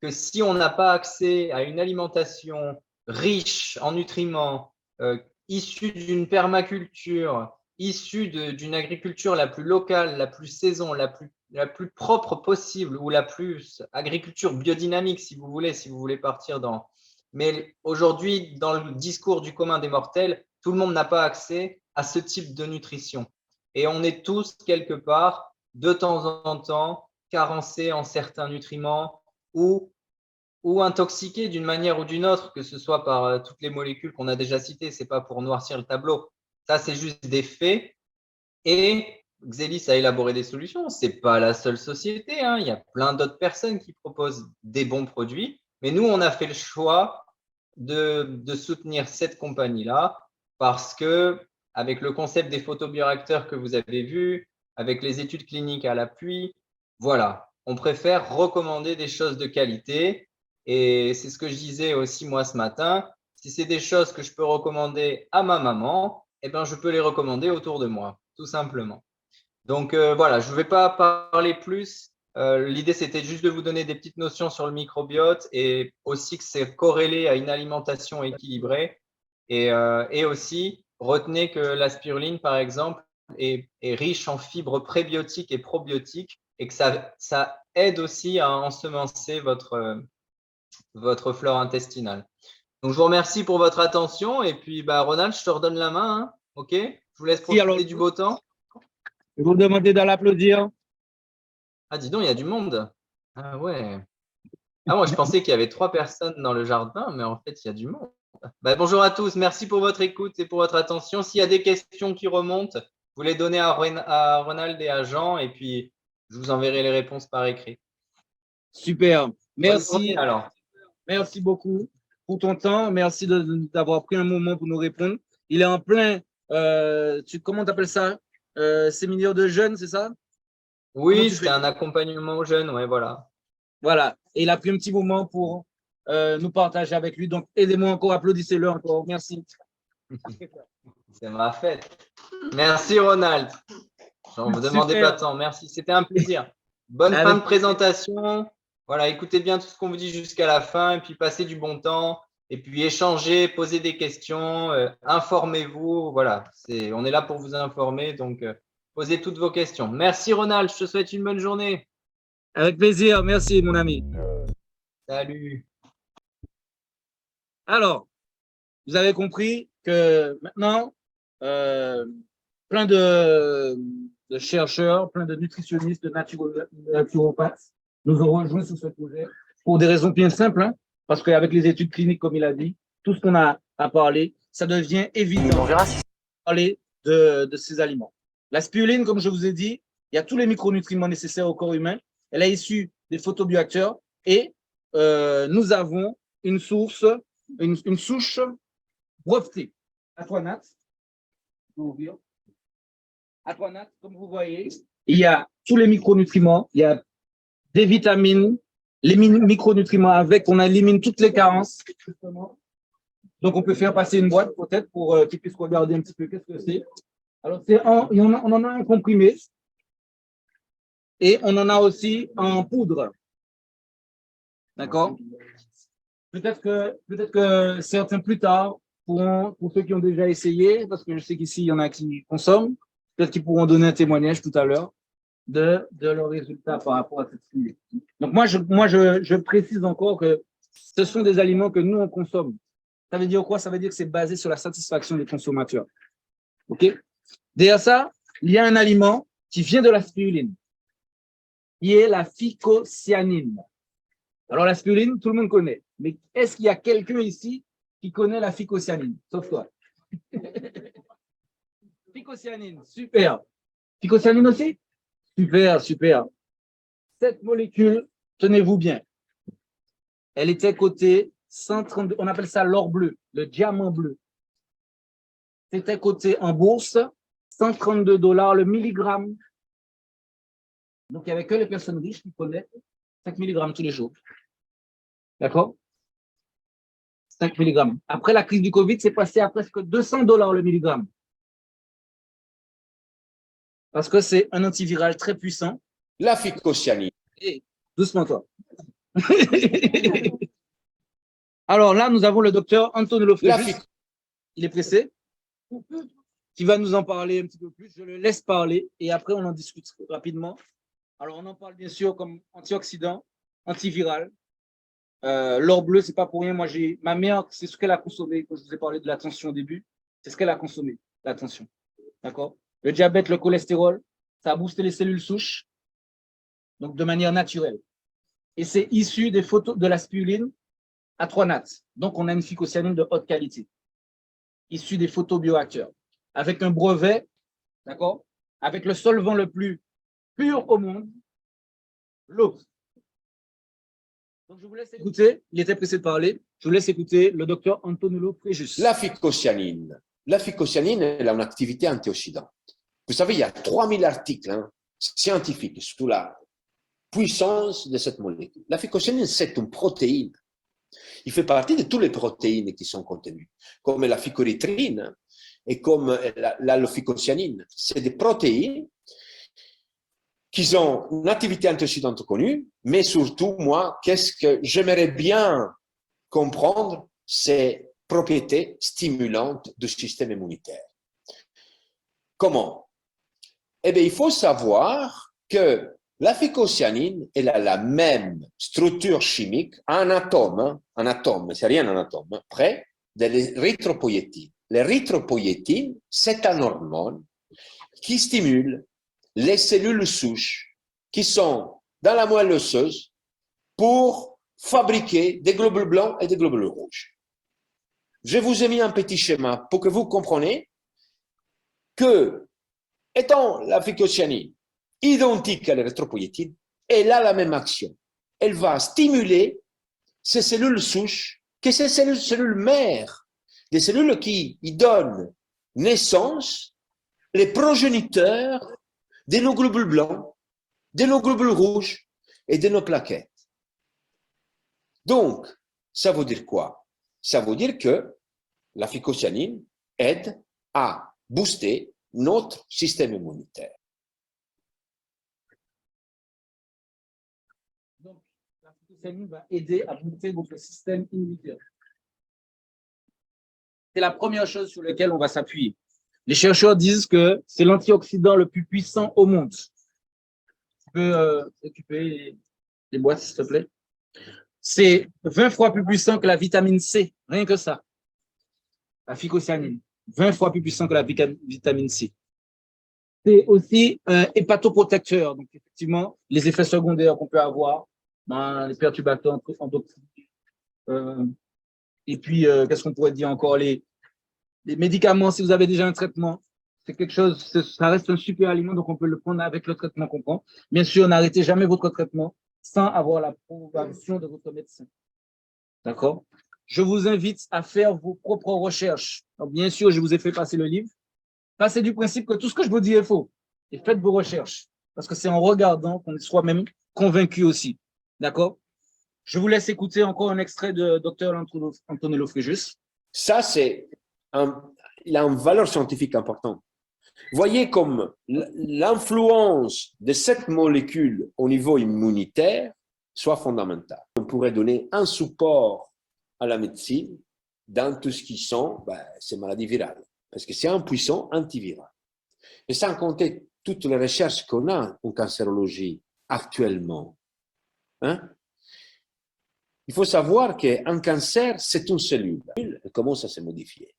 que si on n'a pas accès à une alimentation riche en nutriments, issue d'une permaculture, issue d'une agriculture la plus locale, la plus saison, la plus propre possible, ou la plus agriculture biodynamique, si vous voulez partir dans… Mais aujourd'hui, dans le discours du commun des mortels, tout le monde n'a pas accès à ce type de nutrition. Et on est tous, quelque part, de temps en temps, carencés en certains nutriments ou intoxiqués d'une manière ou d'une autre, que ce soit par toutes les molécules qu'on a déjà citées. Ce n'est pas pour noircir le tableau. Ça, c'est juste des faits. Et Xelis a élaboré des solutions. Ce n'est pas la seule société, hein. Il y a plein d'autres personnes qui proposent des bons produits. Mais nous, on a fait le choix de soutenir cette compagnie-là parce que, avec le concept des photobioréacteurs que vous avez vu, avec les études cliniques à l'appui, voilà, on préfère recommander des choses de qualité. Et c'est ce que je disais aussi moi ce matin. Si c'est des choses que je peux recommander à ma maman, eh ben, je peux les recommander autour de moi, tout simplement. Donc voilà, je ne vais pas parler plus. L'idée, c'était juste de vous donner des petites notions sur le microbiote et aussi que c'est corrélé à une alimentation équilibrée. Et aussi, retenez que la spiruline, par exemple, est riche en fibres prébiotiques et probiotiques et que ça aide aussi à ensemencer votre flore intestinale. Donc, je vous remercie pour votre attention. Et puis, Ronald, je te redonne la main. Hein, OK? Je vous laisse profiter du beau temps. Je vais vous demander d'applaudir. Ah, dis donc, il y a du monde. Ah ouais. Ah, moi, je pensais qu'il y avait 3 personnes dans le jardin, mais en fait, il y a du monde. Bonjour à tous. Merci pour votre écoute et pour votre attention. S'il y a des questions qui remontent, vous les donnez à Ronald et à Jean, et puis je vous enverrai les réponses par écrit. Super. Merci. Alors. Merci beaucoup pour ton temps. Merci d'avoir pris un moment pour nous répondre. Il est en plein, comment tu appelles ça? Séminaire de jeunes, c'est ça? Oui, c'est un accompagnement aux jeunes, ouais, voilà. Voilà. Et il a pris un petit moment pour nous partager avec lui. Donc, aidez-moi encore, applaudissez-le encore. Merci. C'est ma fête. Merci, Ronald. J'en vous demandais pas tant. Merci, c'était un plaisir. Bonne fin de présentation. Voilà, écoutez bien tout ce qu'on vous dit jusqu'à la fin et puis passez du bon temps et puis échangez, posez des questions, informez-vous. Voilà, on est là pour vous informer, donc posez toutes vos questions. Merci, Ronald. Je te souhaite une bonne journée. Avec plaisir. Merci, mon ami. Salut. Alors, vous avez compris que maintenant, plein de chercheurs, plein de nutritionnistes, de naturopathes nous ont rejoints sur ce projet pour des raisons bien simples, hein, parce qu'avec les études cliniques, comme il a dit, tout ce qu'on a à parler, ça devient évident de parler de ces aliments. La spiruline, comme je vous ai dit, il y a tous les micronutriments nécessaires au corps humain. Elle est issue des photobioacteurs et nous avons une souche brevetée. Atoinate, Atoinate, comme vous voyez, il y a tous les micronutriments, il y a des vitamines, les micronutriments avec, on élimine toutes les carences, justement. Donc, on peut faire passer une boîte, peut-être, pour qu'ils puissent regarder un petit peu qu'est-ce que c'est. Alors, on en a un comprimé et on en a aussi en poudre. D'accord? Peut-être que certains plus tard pour ceux qui ont déjà essayé, parce que je sais qu'ici, il y en a qui consomment, peut-être qu'ils pourront donner un témoignage tout à l'heure de leurs résultats par rapport à cette spiruline. Donc, moi, je précise encore que ce sont des aliments que nous, on consomme. Ça veut dire quoi? Ça veut dire que c'est basé sur la satisfaction des consommateurs. OK? Derrière ça, il y a un aliment qui vient de la spiruline, qui est la phycocyanine. Alors, la spiruline, tout le monde connaît. Mais est-ce qu'il y a quelqu'un ici qui connaît la phycocyanine? Sauf toi. Phycocyanine, super. Phycocyanine aussi? Super, super. Cette molécule, tenez-vous bien, elle était cotée 132, on appelle ça l'or bleu, le diamant bleu. C'était coté en bourse, $132 le milligramme. Donc, il n'y avait que les personnes riches qui prenaient 5 mg tous les jours. D'accord? 5 mg. Après la crise du Covid, c'est passé à presque $200 le milligramme. Parce que c'est un antiviral très puissant. La phycocyanine. Doucement, toi. Alors là, nous avons le docteur Antonello Fréjus. Il est pressé. Qui va nous en parler un petit peu plus. Je le laisse parler et après, on en discute rapidement. Alors, on en parle bien sûr comme antioxydant, antiviral. L'or bleu, c'est pas pour rien. Moi, ma mère, c'est ce qu'elle a consommé. Quand je vous ai parlé de la tension au début, c'est ce qu'elle a consommé, la tension. D'accord? Le diabète, le cholestérol, ça a boosté les cellules souches, donc de manière naturelle. Et c'est issu des photos de la spiruline atroinate. Donc, on a une phycocyanine de haute qualité, issue des photobioacteurs, avec un brevet, d'accord, avec le solvant le plus pur au monde, l'eau. Donc, je vous laisse écouter, il était pressé de parler, je vous laisse écouter le docteur Antonello Fréjus. La phycocyanine. La phycocyanine, elle a une activité antioxydante. Vous savez, il y a 3000 articles scientifiques sur la puissance de cette molécule. La phycocyanine, c'est une protéine. Il fait partie de toutes les protéines qui sont contenues, comme la phycoérythrine et comme la phycocyanine. C'est des protéines qui ont une activité antioxydante connue, mais surtout, moi, qu'est-ce que j'aimerais bien comprendre, c'est propriétés stimulantes du système immunitaire. Comment? Eh bien, il faut savoir que la phycocyanine, elle a la même structure chimique, un atome, c'est rien un atome, près de l'érythropoïétine. L'érythropoïétine, c'est une hormone qui stimule les cellules souches qui sont dans la moelle osseuse pour fabriquer des globules blancs et des globules rouges. Je vous ai mis un petit schéma pour que vous compreniez que, étant la phycocyanine identique à l'érythropoïétine, elle a la même action. Elle va stimuler ces cellules souches, que ces cellules mères, des cellules qui y donnent naissance, les progéniteurs de nos globules blancs, de nos globules rouges et de nos plaquettes. Donc, Ça veut dire quoi? Ça veut dire que la phycocyanine aide à booster notre système immunitaire. Donc, la phycocyanine va aider à booster votre système immunitaire. C'est la première chose sur laquelle on va s'appuyer. Les chercheurs disent que c'est l'antioxydant le plus puissant au monde. Tu peux occuper les boîtes, s'il te plaît. C'est 20 fois plus puissant que la vitamine C, rien que ça. La phycocyanine, 20 fois plus puissant que la vitamine C. C'est aussi un hépatoprotecteur, donc effectivement, les effets secondaires qu'on peut avoir, les perturbateurs endocriniens. Et puis, qu'est-ce qu'on pourrait dire encore? Les médicaments, si vous avez déjà un traitement, c'est quelque chose, ça reste un super aliment, donc on peut le prendre avec le traitement qu'on prend. Bien sûr, n'arrêtez jamais votre traitement sans avoir l'approbation de votre médecin. D'accord? Je vous invite à faire vos propres recherches. Donc, bien sûr, je vous ai fait passer le livre. Passez du principe que tout ce que je vous dis est faux. Et faites vos recherches. Parce que c'est en regardant qu'on soit même convaincu aussi. D'accord? Je vous laisse écouter encore un extrait de Dr Antonello Frejus. Ça, il a une valeur scientifique importante. Voyez comme l'influence de cette molécule au niveau immunitaire soit fondamentale. On pourrait donner un support à la médecine dans tout ce qui sont ces maladies virales, parce que c'est un puissant antiviral. Et sans compter toutes les recherches qu'on a en cancérologie actuellement. Il faut savoir qu'un cancer, c'est une cellule. Elle commence à se modifier.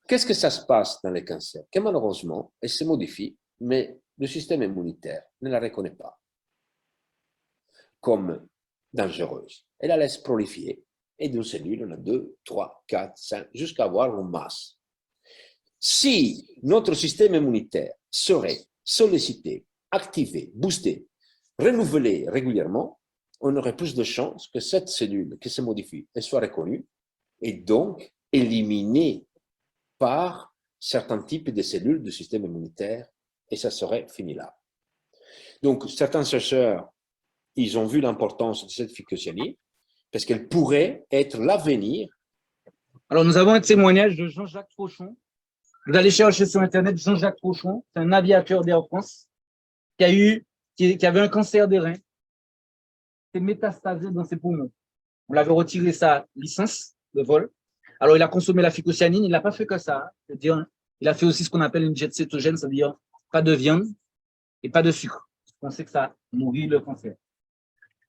Qu'est-ce que ça se passe dans les cancers? Que malheureusement, elle se modifie, mais le système immunitaire ne la reconnaît pas comme dangereuse. Elle la laisse proliférer. Et d'une cellule, on a 2, 3, 4, 5, jusqu'à avoir une masse. Si notre système immunitaire serait sollicité, activé, boosté, renouvelé régulièrement, on aurait plus de chances que cette cellule qui se modifie, elle soit reconnue et donc éliminée par certains types de cellules du système immunitaire, et ça serait fini là. Donc, certains chercheurs, ils ont vu l'importance de cette phycocyanine, parce qu'elle pourrait être l'avenir. Alors, nous avons un témoignage de Jean-Jacques Trochon. Vous allez chercher sur Internet Jean-Jacques Trochon, c'est un aviateur d'Air France qui avait un cancer des reins, qui est métastasé dans ses poumons. On l'avait retiré sa licence de vol. Alors, il a consommé la phycocyanine, il n'a pas fait que ça. C'est-à-dire, il a fait aussi ce qu'on appelle une diète cétogène, c'est-à-dire pas de viande et pas de sucre. On sait que ça nourrit le cancer.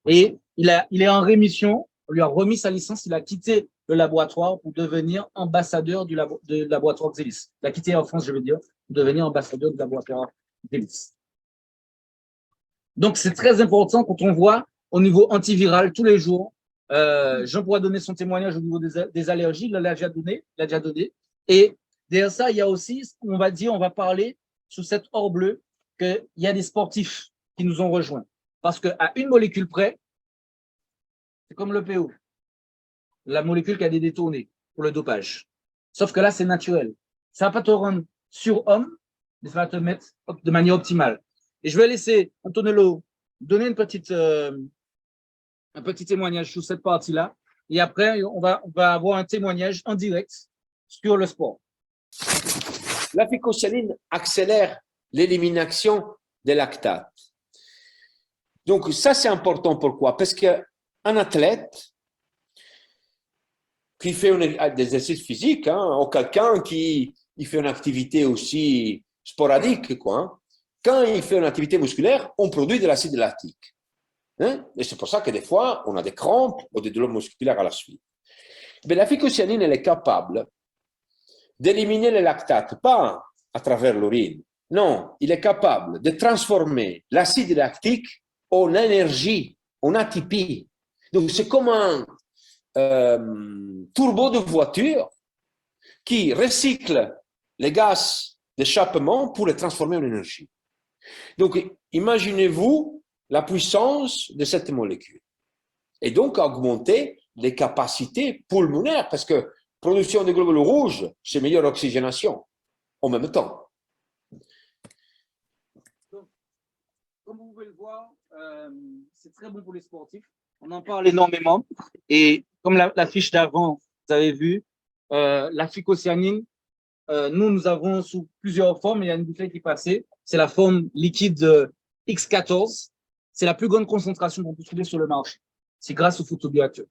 Et il est en rémission, on lui a remis sa licence, il a quitté le laboratoire pour devenir ambassadeur du laboratoire Xelis. Il a quitté en France, je veux dire, pour devenir ambassadeur du laboratoire Xelis. Donc, c'est très important quand on voit au niveau antiviral tous les jours. Jean pourra donner son témoignage au niveau des allergies, il l'a déjà donné. Et derrière ça, il y a aussi, on va parler sous cette or bleue qu'il y a des sportifs qui nous ont rejoints. Parce qu'à une molécule près, c'est comme le PO, la molécule qui a des détournés pour le dopage. Sauf que là, c'est naturel. Ça ne va pas te rendre surhomme, mais ça va te mettre de manière optimale. Et je vais laisser Antonello donner un petit témoignage sur cette partie-là. Et après, on va avoir un témoignage en direct sur le sport. La phycocyanine accélère l'élimination des lactates. Donc, ça, c'est important. Pourquoi? Parce qu'un athlète qui fait des exercices physiques, ou quelqu'un qui fait une activité aussi sporadique, quand il fait une activité musculaire, on produit de l'acide lactique. Et c'est pour ça que des fois, on a des crampes ou des douleurs musculaires à la suite. Mais la phycocyanine, elle est capable d'éliminer les lactates, pas à travers l'urine. Non, il est capable de transformer l'acide lactique en énergie, en ATP. Donc, c'est comme un turbo de voiture qui recycle les gaz d'échappement pour les transformer en énergie. Donc, imaginez-vous la puissance de cette molécule. Et donc, augmenter les capacités pulmonaires, parce que production de globules rouges, c'est meilleure oxygénation en même temps. Donc, comme vous pouvez le voir, c'est très bon pour les sportifs. On en parle énormément. Et comme la fiche d'avant, vous avez vu, la phycocyanine, nous avons sous plusieurs formes. Il y a une bouteille qui est passée. C'est la forme liquide X14. C'est la plus grande concentration qu'on peut trouver sur le marché. C'est grâce au photobioacteur.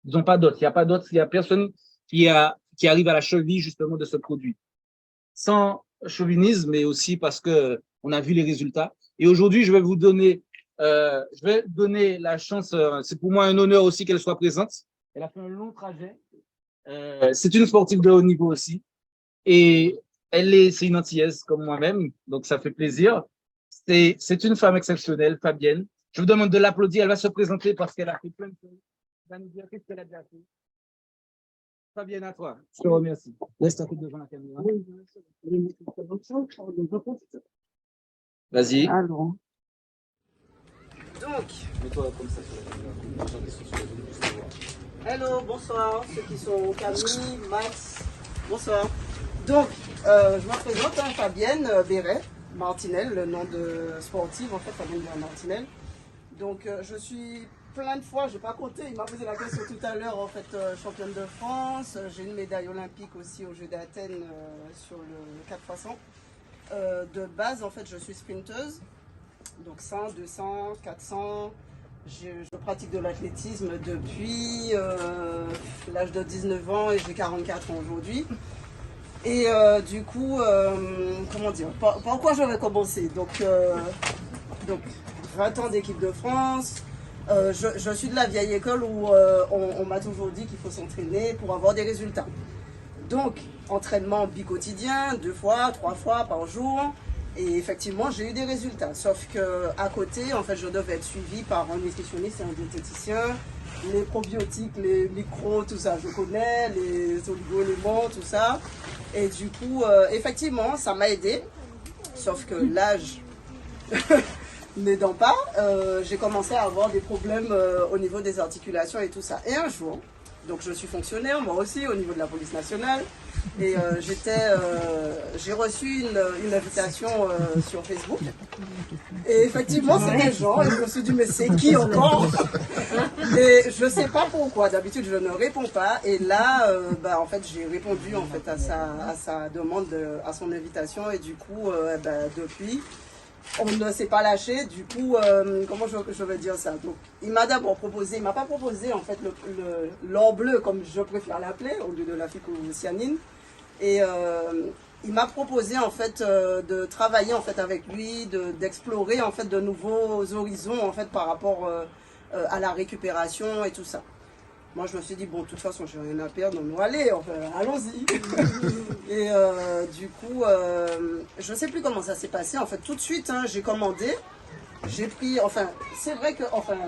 Ils n'ont pas d'autres. Il n'y a pas d'autres. Il n'y a personne qui arrive à la cheville, justement, de ce produit. Sans chauvinisme, mais aussi parce que on a vu les résultats. Et aujourd'hui, je vais donner la chance. C'est pour moi un honneur aussi qu'elle soit présente. Elle a fait un long trajet. C'est une sportive de haut niveau aussi. Et c'est une Antillaise comme moi-même. Donc, ça fait plaisir. C'est une femme exceptionnelle, Fabienne. Je vous demande de l'applaudir. Elle va se présenter parce qu'elle a fait plein de choses. Elle va nous dire qu'est-ce qu'elle a déjà fait. Fabienne, à toi. Je te remercie. Laisse ta tête devant la caméra. Vas-y. Alors. Donc. Mets-toi comme ça. Hello, bonsoir. Ceux qui sont Camille, Max. Bonsoir. Donc, je me présente, Fabienne Béret Martinel, le nom de sportive, en fait, Fabienne Béret Martinel. Donc, je suis plein de fois, je n'ai pas compté, il m'a posé la question tout à l'heure, en fait, championne de France. J'ai une médaille olympique aussi aux Jeux d'Athènes sur le 4x100. De base, en fait, je suis sprinteuse. Donc 100, 200, 400. Je pratique de l'athlétisme depuis l'âge de 19 ans et j'ai 44 ans aujourd'hui. Et du coup, comment dire, par quoi j'aurais commencé? Donc 20 ans d'équipe de France. Je suis de la vieille école où on m'a toujours dit qu'il faut s'entraîner pour avoir des résultats. Donc, entraînement bi-quotidien, 2 fois, 3 fois par jour. Et effectivement, j'ai eu des résultats. Sauf qu'à côté, en fait, je devais être suivie par un nutritionniste et un diététicien. Les probiotiques, les micros, tout ça, je connais, les oligo-éléments, tout ça. Et du coup, effectivement, ça m'a aidé. Sauf que l'âge n'aidant pas, j'ai commencé à avoir des problèmes au niveau des articulations et tout ça. Et un jour, donc je suis fonctionnaire, moi aussi, au niveau de la police nationale. Et j'ai reçu une invitation sur Facebook. Et effectivement, c'était Jean. Et je me suis dit, mais c'est qui encore? Et je ne sais pas pourquoi. D'habitude, je ne réponds pas. Et là, en fait, j'ai répondu en fait, à sa demande, à son invitation. Et du coup, depuis, on ne s'est pas lâché. Du coup, comment je vais dire ça? Donc, il m'a d'abord proposé, il ne m'a pas proposé en fait l'or bleu, comme je préfère l'appeler, au lieu de la phycocyanine. Et il m'a proposé en fait de travailler en fait avec lui, d'explorer en fait de nouveaux horizons en fait par rapport à la récupération et tout ça. Moi je me suis dit bon, de toute façon j'ai rien à perdre, donc allez, enfin, allons-y. Et du coup, je sais plus comment ça s'est passé. En fait, tout de suite, j'ai commandé, j'ai pris, enfin, c'est vrai que, enfin,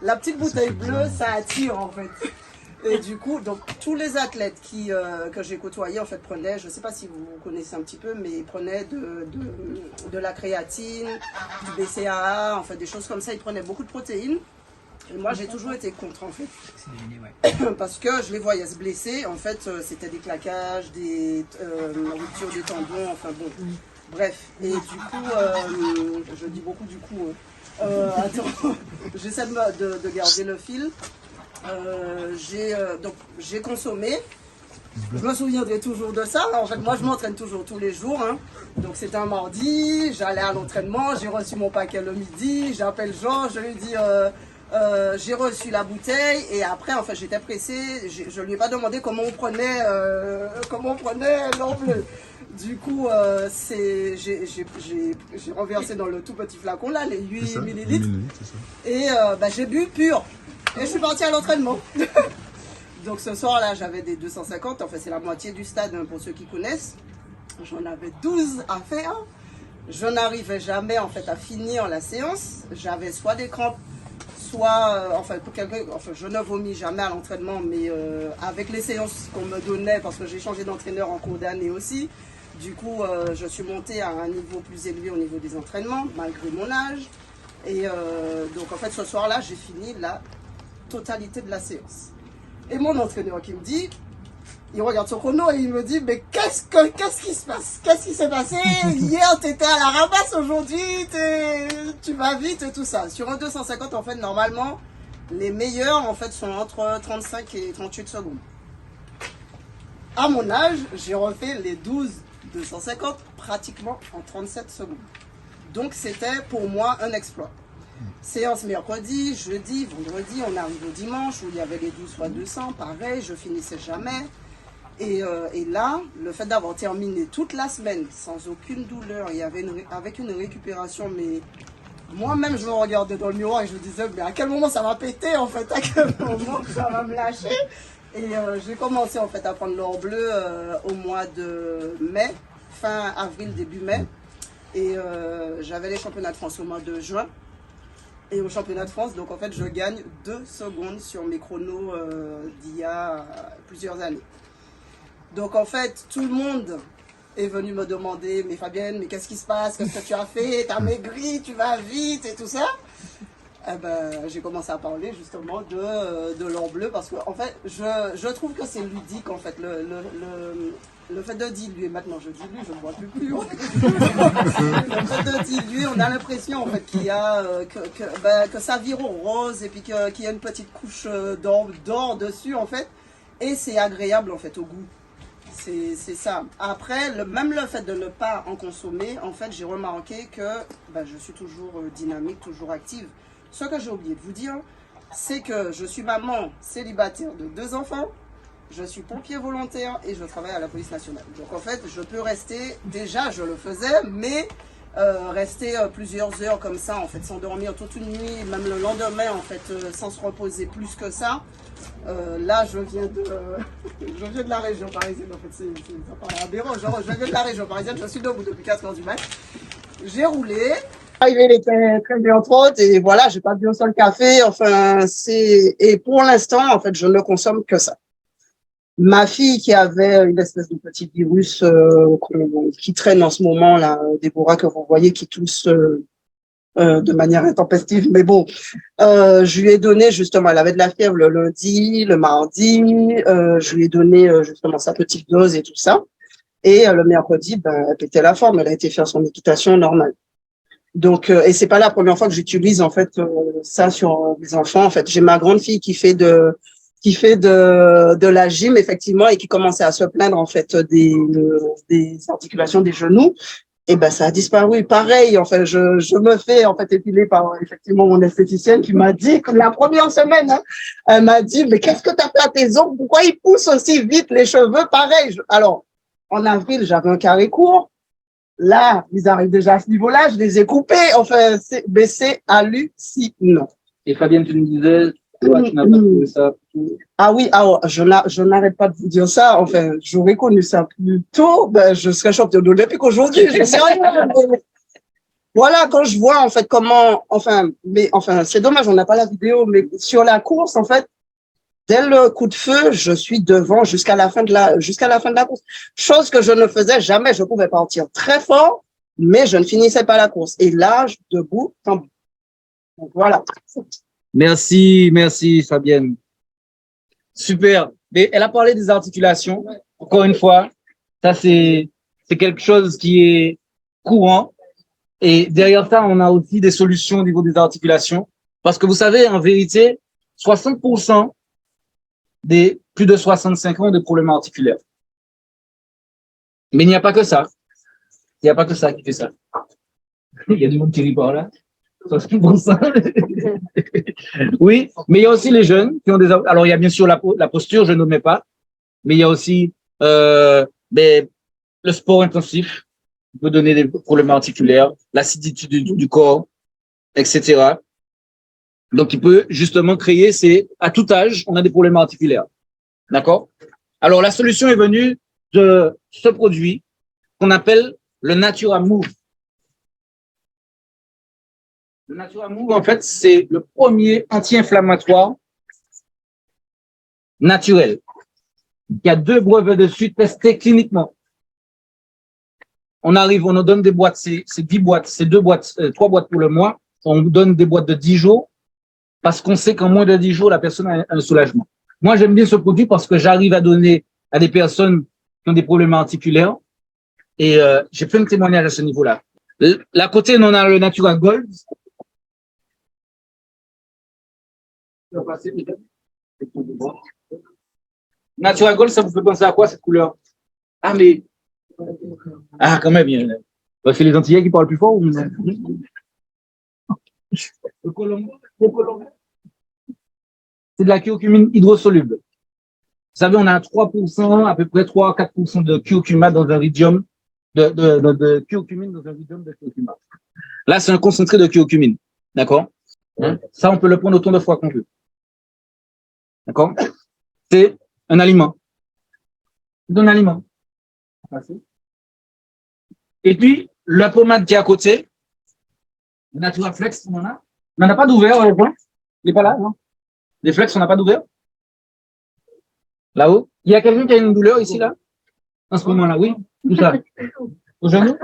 la petite bouteille bleue, ça attire en fait. Et du coup, donc tous les athlètes que j'ai côtoyés en fait prenaient, je ne sais pas si vous connaissez un petit peu, mais ils prenaient de la créatine, du BCAA, en fait des choses comme ça. Ils prenaient beaucoup de protéines. Et moi, j'ai toujours été contre en fait, parce que je les voyais se blesser. En fait, c'était des claquages, des ruptures des tendons, enfin bon, bref. Et du coup, je dis beaucoup du coup. Attends, j'essaie de garder le fil. J'ai consommé, je me souviendrai toujours de ça. En fait, moi je m'entraîne toujours tous les jours, donc c'était un mardi, j'allais à l'entraînement, j'ai reçu mon paquet le midi, j'appelle Jean, je lui dis j'ai reçu la bouteille et après en fait j'étais pressée, je lui ai pas demandé comment on prenait l'or bleu. Du coup j'ai renversé dans le tout petit flacon là les 8 millilitres et j'ai bu pur. Et je suis partie à l'entraînement. Donc ce soir-là, j'avais des 250. En fait, c'est la moitié du stade, pour ceux qui connaissent. J'en avais 12 à faire. Je n'arrivais jamais en fait à finir la séance. J'avais soit des crampes, soit, je ne vomis jamais à l'entraînement, mais avec les séances qu'on me donnait, parce que j'ai changé d'entraîneur en cours d'année aussi. Du coup, je suis montée à un niveau plus élevé au niveau des entraînements, malgré mon âge. Et donc en fait, ce soir-là, j'ai fini la totalité de la séance. Et mon entraîneur qui me dit, il regarde son chrono et il me dit, mais qu'est-ce qui se passe? Qu'est-ce qui s'est passé? Hier, tu étais à la ramasse, aujourd'hui, tu vas vite et tout ça. Sur un 250, en fait, normalement, Les meilleurs, en fait, sont entre 35 et 38 secondes. À mon âge, j'ai refait les 12-250 pratiquement en 37 secondes. Donc, c'était pour moi un exploit. Séance mercredi, jeudi, vendredi, on arrive au dimanche où il y avait les 12 fois 200, pareil, je finissais jamais. Et là, le fait d'avoir terminé toute la semaine sans aucune douleur et avec une récupération, mais moi-même je me regardais dans le miroir et je me disais, mais à quel moment ça va péter en fait, à quel moment ça va me lâcher. Et j'ai commencé en fait à prendre l'or bleu au mois de mai, fin avril, début mai. Et j'avais les championnats de France au mois de juin. Et au championnat de France, donc en fait je gagne 2 secondes sur mes chronos d'il y a plusieurs années. Donc en fait, tout le monde est venu me demander, mais Fabienne, mais qu'est-ce qui se passe? Qu'est-ce que tu as fait? T'as maigri, tu vas vite et tout ça. Eh ben, j'ai commencé à parler justement de l'or bleu parce que en fait, je trouve que c'est ludique en fait, le fait de diluer. Maintenant, je dilue, je ne bois plus. Le fait de diluer, on a l'impression en fait qu'il y a que ça vire au rose et puis qu'il y a une petite couche d'or dessus en fait, et c'est agréable en fait au goût. C'est ça. Après, même le fait de ne pas en consommer, en fait, j'ai remarqué que je suis toujours dynamique, toujours active. Ce que j'ai oublié de vous dire, c'est que je suis maman célibataire de 2 enfants, je suis pompier volontaire et je travaille à la police nationale. Donc en fait, je peux rester, déjà je le faisais, mais rester plusieurs heures comme ça, en fait, sans dormir toute une nuit, même le lendemain, en fait, sans se reposer plus que ça. Là, je viens de la région parisienne, en fait, ça paraît aberrant, genre, je viens de la région parisienne, je suis debout depuis 4 heures du mat. J'ai roulé, arrivé les très bien trop, et voilà, j'ai pas bu un seul café, enfin, et pour l'instant, en fait, je ne consomme que ça. Ma fille qui avait une espèce de petit virus qui traîne en ce moment, là, Déborah, que vous voyez, qui tousse de manière intempestive, mais bon, je lui ai donné justement, elle avait de la fièvre le lundi, le mardi, je lui ai donné justement sa petite dose et tout ça, et le mercredi, elle pétait la forme, elle a été faire son équitation normale. Donc, et c'est pas la première fois que j'utilise en fait ça sur mes enfants. En fait, j'ai ma grande fille qui fait de la gym effectivement et qui commençait à se plaindre en fait des articulations des genoux. Et ça a disparu. Pareil, en fait, je me fais en fait épiler par effectivement mon esthéticienne qui m'a dit que la première semaine, elle m'a dit, mais qu'est-ce que tu as fait à tes ongles? Pourquoi ils poussent aussi vite les cheveux? Pareil. Alors, en avril, j'avais un carré court. Là, ils arrivent déjà à ce niveau-là, je les ai coupés. Enfin, c'est hallucinant. Et Fabienne, tu me disais, toi, tu n'as pas trouvé ça. Ah oui, je n'arrête pas de vous dire ça. Enfin, j'aurais connu ça plus tôt, je serais championne olympique qu'aujourd'hui. Je sais rien. Voilà, quand je vois en fait comment, c'est dommage, on n'a pas la vidéo, mais sur la course, en fait, dès le coup de feu, je suis devant jusqu'à la fin de la course. Chose que je ne faisais jamais. Je pouvais partir très fort, mais je ne finissais pas la course. Et là, debout, donc voilà. Merci Fabienne. Super. Mais elle a parlé des articulations. Encore une fois, ça c'est quelque chose qui est courant. Et derrière ça, on a aussi des solutions au niveau des articulations. Parce que vous savez, en vérité, 60% des plus de 65 ans ont des problèmes articulaires. Mais il n'y a pas que ça. Il n'y a pas que ça qui fait ça. Il y a du monde qui rit par là. 60%. Oui, mais il y a aussi les jeunes qui ont des... Alors, il y a bien sûr la posture, je ne mets pas. Mais il y a aussi le sport intensif qui peut donner des problèmes articulaires, l'acidité du corps, etc. Donc, il peut justement créer, à tout âge, on a des problèmes articulaires. D'accord? Alors, la solution est venue de ce produit qu'on appelle le Natura Move. Le Natura Move, en fait, c'est le premier anti-inflammatoire naturel. Il y a 2 brevets dessus testés cliniquement. On nous donne des boîtes, c'est 10 boîtes, c'est 3 boîtes pour le mois. On nous donne des boîtes de 10 jours. Parce qu'on sait qu'en moins de 10 jours, la personne a un soulagement. Moi, j'aime bien ce produit parce que j'arrive à donner à des personnes qui ont des problèmes articulaires. Et j'ai plein de témoignages à ce niveau-là. À côté, on a le Natura Gold. Natural Gold, ça vous fait penser à quoi cette couleur? Ah, mais. Ah, quand même, c'est les Antillais qui parlent plus fort ou... Le colombo. C'est de la curcumine hydrosoluble. Vous savez, on a 3%, à peu près 3-4% de curcuma dans un rhidium, de curcumine dans un rhidium de curcuma. Là, c'est un concentré de curcumine. D'accord? Ça, on peut le prendre autant de fois qu'on veut. D'accord? C'est un aliment. C'est un aliment. Et puis, la pommade qui est à côté, le Natura Flex, on en a. On n'en a pas d'ouvert, il n'est pas là, non? Les flex, on n'a pas d'ouvert? Là-haut? Il y a quelqu'un qui a une douleur ici, là? En ce moment-là, oui? Où ça? Au genou?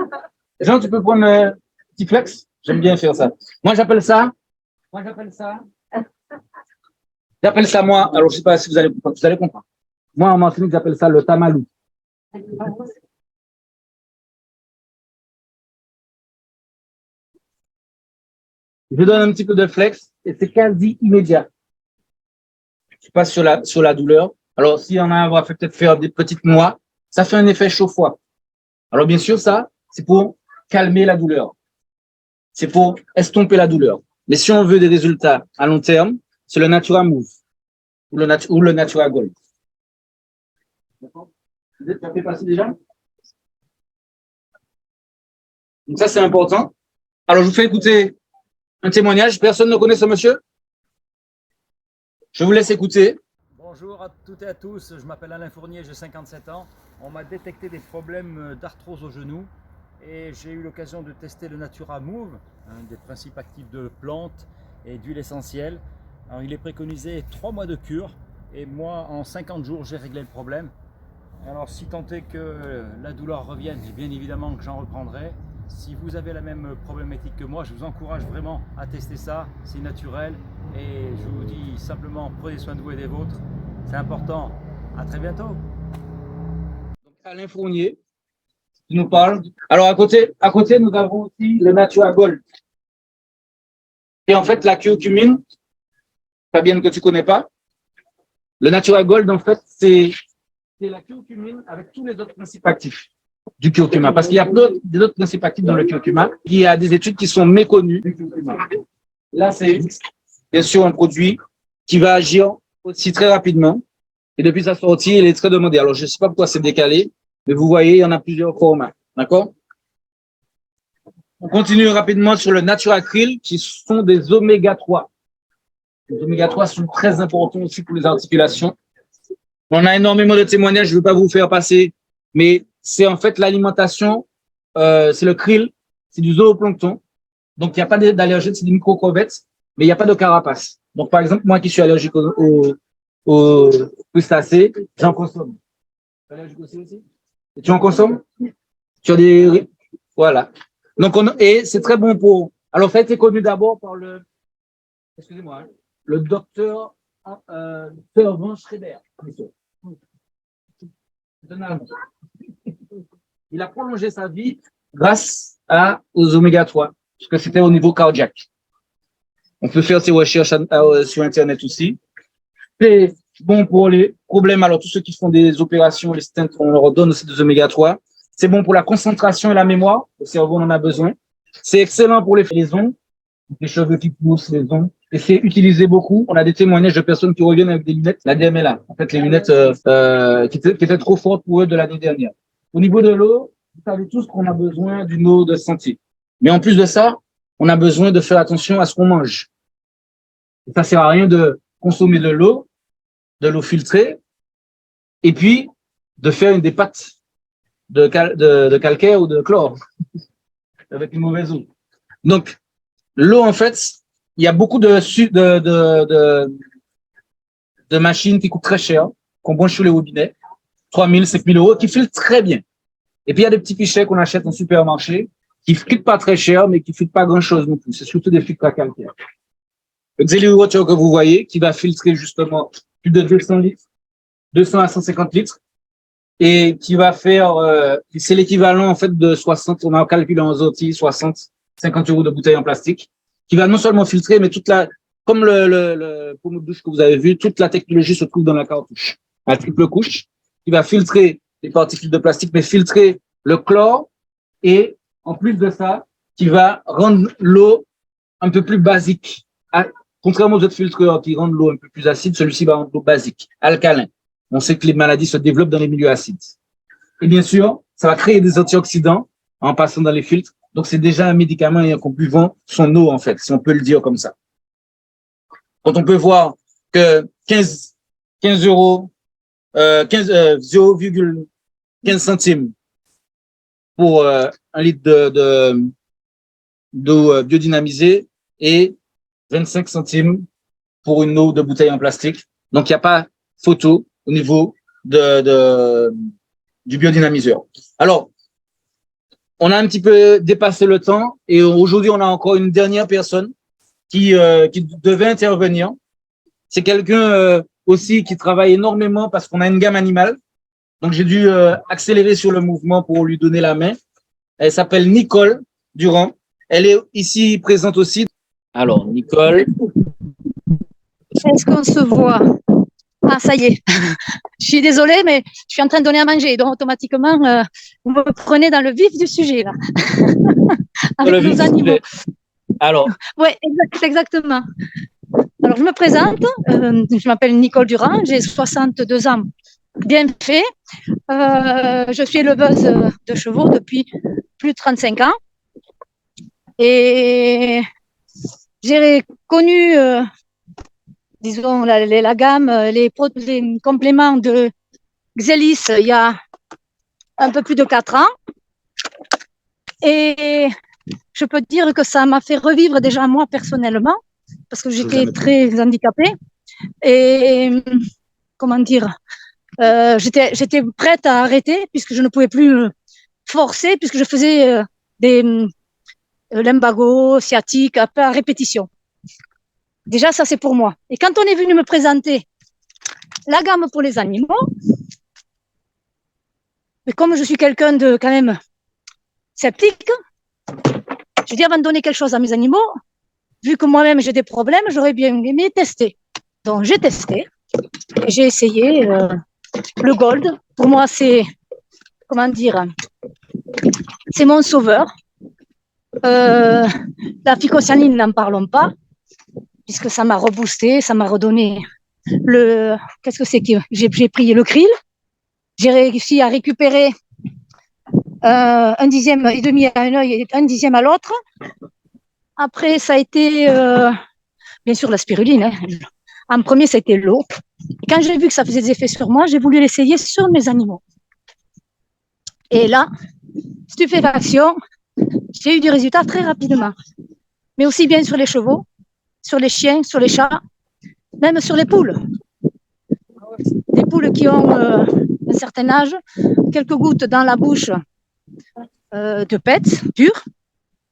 Jean, tu peux prendre un petit flex? J'aime bien faire ça. Moi, j'appelle ça, moi, alors je sais pas si vous allez comprendre. Moi, en Martinique, j'appelle ça le tamalou. Je donne un petit peu de flex et c'est quasi immédiat. Je passe sur la douleur. Alors, s'il y en a, on va peut-être faire des petites noix. Ça fait un effet chaud-froid. Alors, bien sûr, ça, c'est pour calmer la douleur. C'est pour estomper la douleur. Mais si on veut des résultats à long terme, c'est le Natura Move ou le Natura Gold. D'accord? Vous êtes fait passer déjà? Donc ça, c'est important. Alors, je vous fais écouter un témoignage. Personne ne connaît ce monsieur? Je vous laisse écouter. Bonjour à toutes et à tous, je m'appelle Alain Fournier, j'ai 57 ans. On m'a détecté des problèmes d'arthrose au genou et j'ai eu l'occasion de tester le Natura Move, un des principes actifs de plantes et d'huile essentielle. Alors, il est préconisé 3 mois de cure et moi en 50 jours j'ai réglé le problème. Alors si tant est que la douleur revienne, et bien évidemment que j'en reprendrai. Si vous avez la même problématique que moi, je vous encourage vraiment à tester ça, c'est naturel et je vous dis simplement prenez soin de vous et des vôtres, c'est important. À très bientôt. Donc, Alain Fournier qui nous parle. Alors à côté nous avons aussi le Natura Gold. Et en fait la curcumine, Fabienne que tu connais pas, le Natura Gold en fait c'est la curcumine avec tous les autres principes actifs du curcuma, parce qu'il y a des autres principes actifs dans le curcuma. Il y a des études qui sont méconnues du curcuma. Là, c'est bien sûr un produit qui va agir aussi très rapidement. Et depuis sa sortie, il est très demandé. Alors, je ne sais pas pourquoi c'est décalé, mais vous voyez, il y en a plusieurs formats. D'accord? On continue rapidement sur le Natura Krill, qui sont des oméga 3. Les oméga 3 sont très importants aussi pour les articulations. On a énormément de témoignages, je ne veux pas vous faire passer, mais c'est en fait l'alimentation, c'est le krill, c'est du zooplancton. Donc, il n'y a pas d'allergènes, c'est des micro-crevettes, mais il n'y a pas de carapace. Donc, par exemple, moi qui suis allergique aux crustacés, j'en consomme. Tu es allergique aussi? Et tu en consommes? Tu as des... Voilà. Donc, et c'est très bon pour... Alors, ça a été connu d'abord par le... Excusez-moi, hein, le docteur Van Schreiber. Il a prolongé sa vie grâce aux oméga 3, parce que c'était au niveau cardiaque. On peut faire ses recherches sur Internet aussi. C'est bon pour les problèmes. Alors, tous ceux qui font des opérations, les stents, on leur donne aussi des oméga 3. C'est bon pour la concentration et la mémoire. Le cerveau en a besoin. C'est excellent pour les ongles, les cheveux qui poussent, les ongles. Et c'est utilisé beaucoup. On a des témoignages de personnes qui reviennent avec des lunettes, la DMLA. En fait, les lunettes qui étaient trop fortes pour eux de l'année dernière. Au niveau de l'eau, vous savez tous qu'on a besoin d'une eau de santé. Mais en plus de ça, on a besoin de faire attention à ce qu'on mange. Et ça sert à rien de consommer de l'eau filtrée, et puis de faire des pâtes de calcaire ou de chlore avec une mauvaise eau. Donc, l'eau, en fait, il y a beaucoup de machines qui coûtent très cher, qu'on branche sur les robinets, 3 000, 5 000 euros, qui filtrent très bien. Et puis, il y a des petits pichets qu'on achète en supermarché, qui ne filtrent pas très cher, mais qui ne filtrent pas grand-chose non plus. C'est surtout des filtres à calcaire. Le Xeli Water que vous voyez, qui va filtrer justement plus de 200 litres, 200 à 150 litres, et qui va faire, c'est l'équivalent en fait de 60, on a calculé en zloty, 60, 50 euros de bouteille en plastique, qui va non seulement filtrer, mais comme le pommeau de douche que vous avez vu, toute la technologie se trouve dans la cartouche. La triple couche qui va filtrer les particules de plastique, mais filtrer le chlore et en plus de ça, qui va rendre l'eau un peu plus basique. Contrairement aux autres filtres qui rendent l'eau un peu plus acide, celui-ci va rendre l'eau basique, alcalin. On sait que les maladies se développent dans les milieux acides. Et bien sûr, ça va créer des antioxydants en passant dans les filtres. Donc, c'est déjà un médicament et en buvant son eau, en fait, si on peut le dire comme ça. Quand on peut voir que 15 euros, 0,15 centimes pour un litre d'eau biodynamisée et 25 centimes pour une eau de bouteille en plastique. Donc, il n'y a pas photo au niveau du biodynamiseur. Alors, on a un petit peu dépassé le temps et aujourd'hui, on a encore une dernière personne qui devait intervenir. C'est quelqu'un aussi qui travaille énormément parce qu'on a une gamme animale. Donc, j'ai dû accélérer sur le mouvement pour lui donner la main. Elle s'appelle Nicole Durand. Elle est ici présente aussi. Alors, Nicole. Est-ce qu'on se voit? Ah, ça y est. Je suis désolée, mais je suis en train de donner à manger. Donc, automatiquement, vous me prenez dans le vif du sujet, là. Avec nos animaux. Alors. Oui, exactement. Alors, je me présente. Je m'appelle Nicole Durand. J'ai 62 ans. Bien fait. Je suis éleveuse de chevaux depuis plus de 35 ans. Et j'ai connu, disons, la gamme, les compléments de Xelis il y a un peu plus de 4 ans. Et je peux dire que ça m'a fait revivre déjà moi personnellement, parce que j'étais très handicapée. Et comment dire, j'étais prête à arrêter puisque je ne pouvais plus forcer, puisque je faisais des lumbago, sciatique, à répétition. Déjà, ça, c'est pour moi. Et quand on est venu me présenter la gamme pour les animaux, mais comme je suis quelqu'un de quand même sceptique, je dis avant de donner quelque chose à mes animaux, vu que moi-même j'ai des problèmes, j'aurais bien aimé tester. Donc, j'ai testé et j'ai essayé le Gold. Pour moi, c'est, comment dire, c'est mon sauveur. La phycocyanine, n'en parlons pas, puisque ça m'a reboosté, ça m'a redonné qu'est-ce que c'est que j'ai pris le krill, j'ai réussi à récupérer un dixième et demi à un œil et un dixième à l'autre. Après, ça a été bien sûr la spiruline. Hein. En premier, ça a été l'eau. Et quand j'ai vu que ça faisait des effets sur moi, j'ai voulu l'essayer sur mes animaux. Et là, stupéfaction, j'ai eu du résultat très rapidement. Mais aussi bien sur les chevaux, sur les chiens, sur les chats, même sur les poules. Des poules qui ont un certain âge, quelques gouttes dans la bouche de pets purs,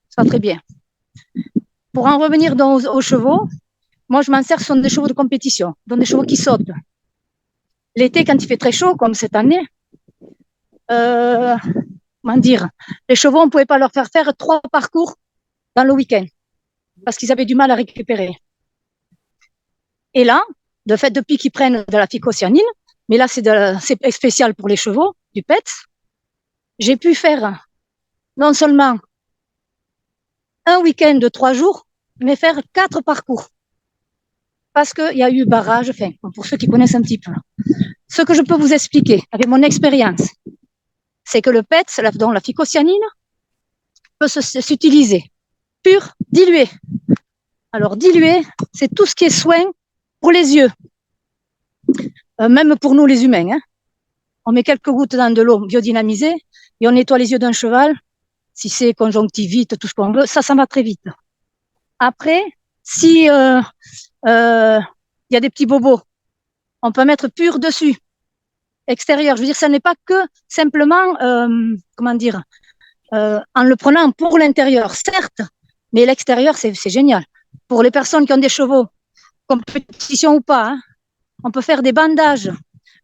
ça va très bien. Pour en revenir donc aux chevaux, moi je m'en sers, ce sont des chevaux de compétition, donc des chevaux qui sautent. L'été, quand il fait très chaud, comme cette année, comment dire, les chevaux, on ne pouvait pas leur faire 3 parcours dans le week-end parce qu'ils avaient du mal à récupérer. Et là, de fait, depuis qu'ils prennent de la phycocyanine, mais là, c'est spécial pour les chevaux, du PET, j'ai pu faire non seulement un week-end de 3 jours, mais faire 4 parcours. Parce qu'il y a eu barrage, enfin, pour ceux qui connaissent un petit peu. Ce que je peux vous expliquer avec mon expérience, c'est que le PET, dont la phycocyanine, peut s'utiliser pur, dilué. Alors, dilué, c'est tout ce qui est soin pour les yeux. Même pour nous, les humains. Hein. On met quelques gouttes dans de l'eau biodynamisée et on nettoie les yeux d'un cheval. Si c'est conjonctivite, tout ce qu'on veut, ça va très vite. Après, si y a des petits bobos, on peut mettre pur dessus, extérieur. Je veux dire, ça n'est pas que simplement, comment dire, en le prenant pour l'intérieur, certes, mais l'extérieur, c'est génial. Pour les personnes qui ont des chevaux, compétition ou pas, hein, on peut faire des bandages.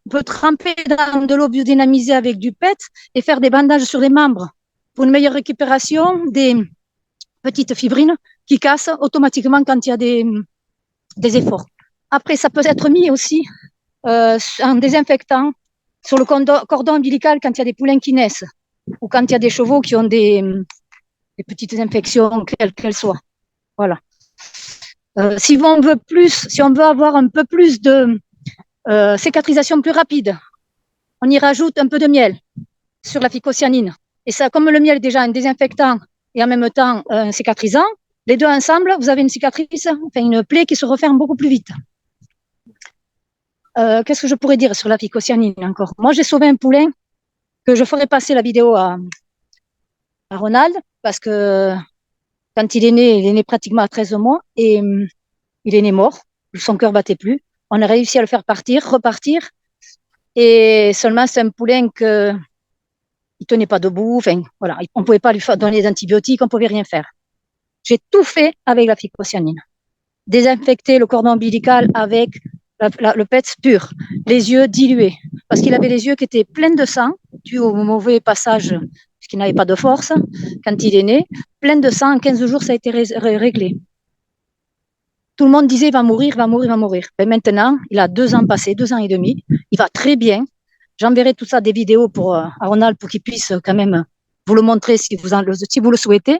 On peut tremper dans de l'eau biodynamisée avec du PET et faire des bandages sur les membres pour une meilleure récupération des petites fibrines qui cassent automatiquement quand il y a des efforts. Après, ça peut être mis aussi en désinfectant sur le cordon ombilical quand il y a des poulains qui naissent ou quand il y a des chevaux qui ont des petites infections, quelles qu'elles soient. Voilà. Si on veut avoir un peu plus de cicatrisation plus rapide, on y rajoute un peu de miel sur la phycocyanine. Et ça, comme le miel est déjà un désinfectant et en même temps un cicatrisant, les deux ensemble, vous avez une cicatrice, enfin une plaie qui se referme beaucoup plus vite. Qu'est-ce que je pourrais dire sur la phycocyanine encore? Moi, j'ai sauvé un poulain que je ferai passer la vidéo à Ronald parce que quand il est né pratiquement à 13 mois et il est né mort. Son cœur battait plus. On a réussi à le faire repartir. Et seulement, c'est un poulain que il tenait pas debout. Enfin, voilà, on pouvait pas lui donner des antibiotiques, on pouvait rien faire. J'ai tout fait avec la phycocyanine. Désinfecter le cordon ombilical avec le PETS pur, les yeux dilués, parce qu'il avait les yeux qui étaient pleins de sang, dû au mauvais passage, puisqu'il n'avait pas de force, quand il est né, plein de sang, en 15 jours, ça a été réglé. Tout le monde disait, il va mourir, il va mourir, il va mourir. Mais maintenant, il a 2 ans passés, 2 ans et demi, il va très bien. J'enverrai tout ça, des vidéos à Ronald pour qu'il puisse quand même vous le montrer si vous le souhaitez.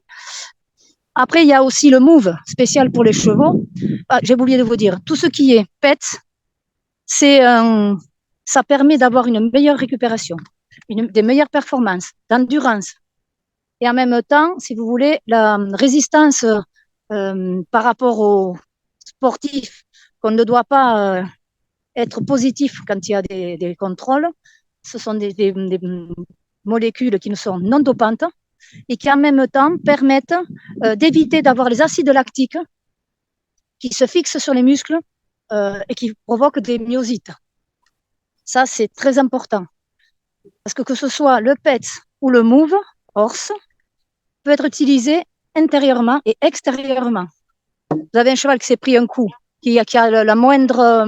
Après, il y a aussi le Move spécial pour les chevaux. Ah, j'ai oublié de vous dire, tout ce qui est PET, ça permet d'avoir une meilleure récupération, des meilleures performances, d'endurance. Et en même temps, si vous voulez, la résistance par rapport aux sportifs, qu'on ne doit pas être positif quand il y a des contrôles. Ce sont des molécules qui sont non dopantes et qui en même temps permettent d'éviter d'avoir les acides lactiques qui se fixent sur les muscles et qui provoquent des myosites. Ça, c'est très important. Parce que ce soit le PET ou le Move, Horse, peut être utilisé intérieurement et extérieurement. Vous avez un cheval qui s'est pris un coup, qui a la moindre...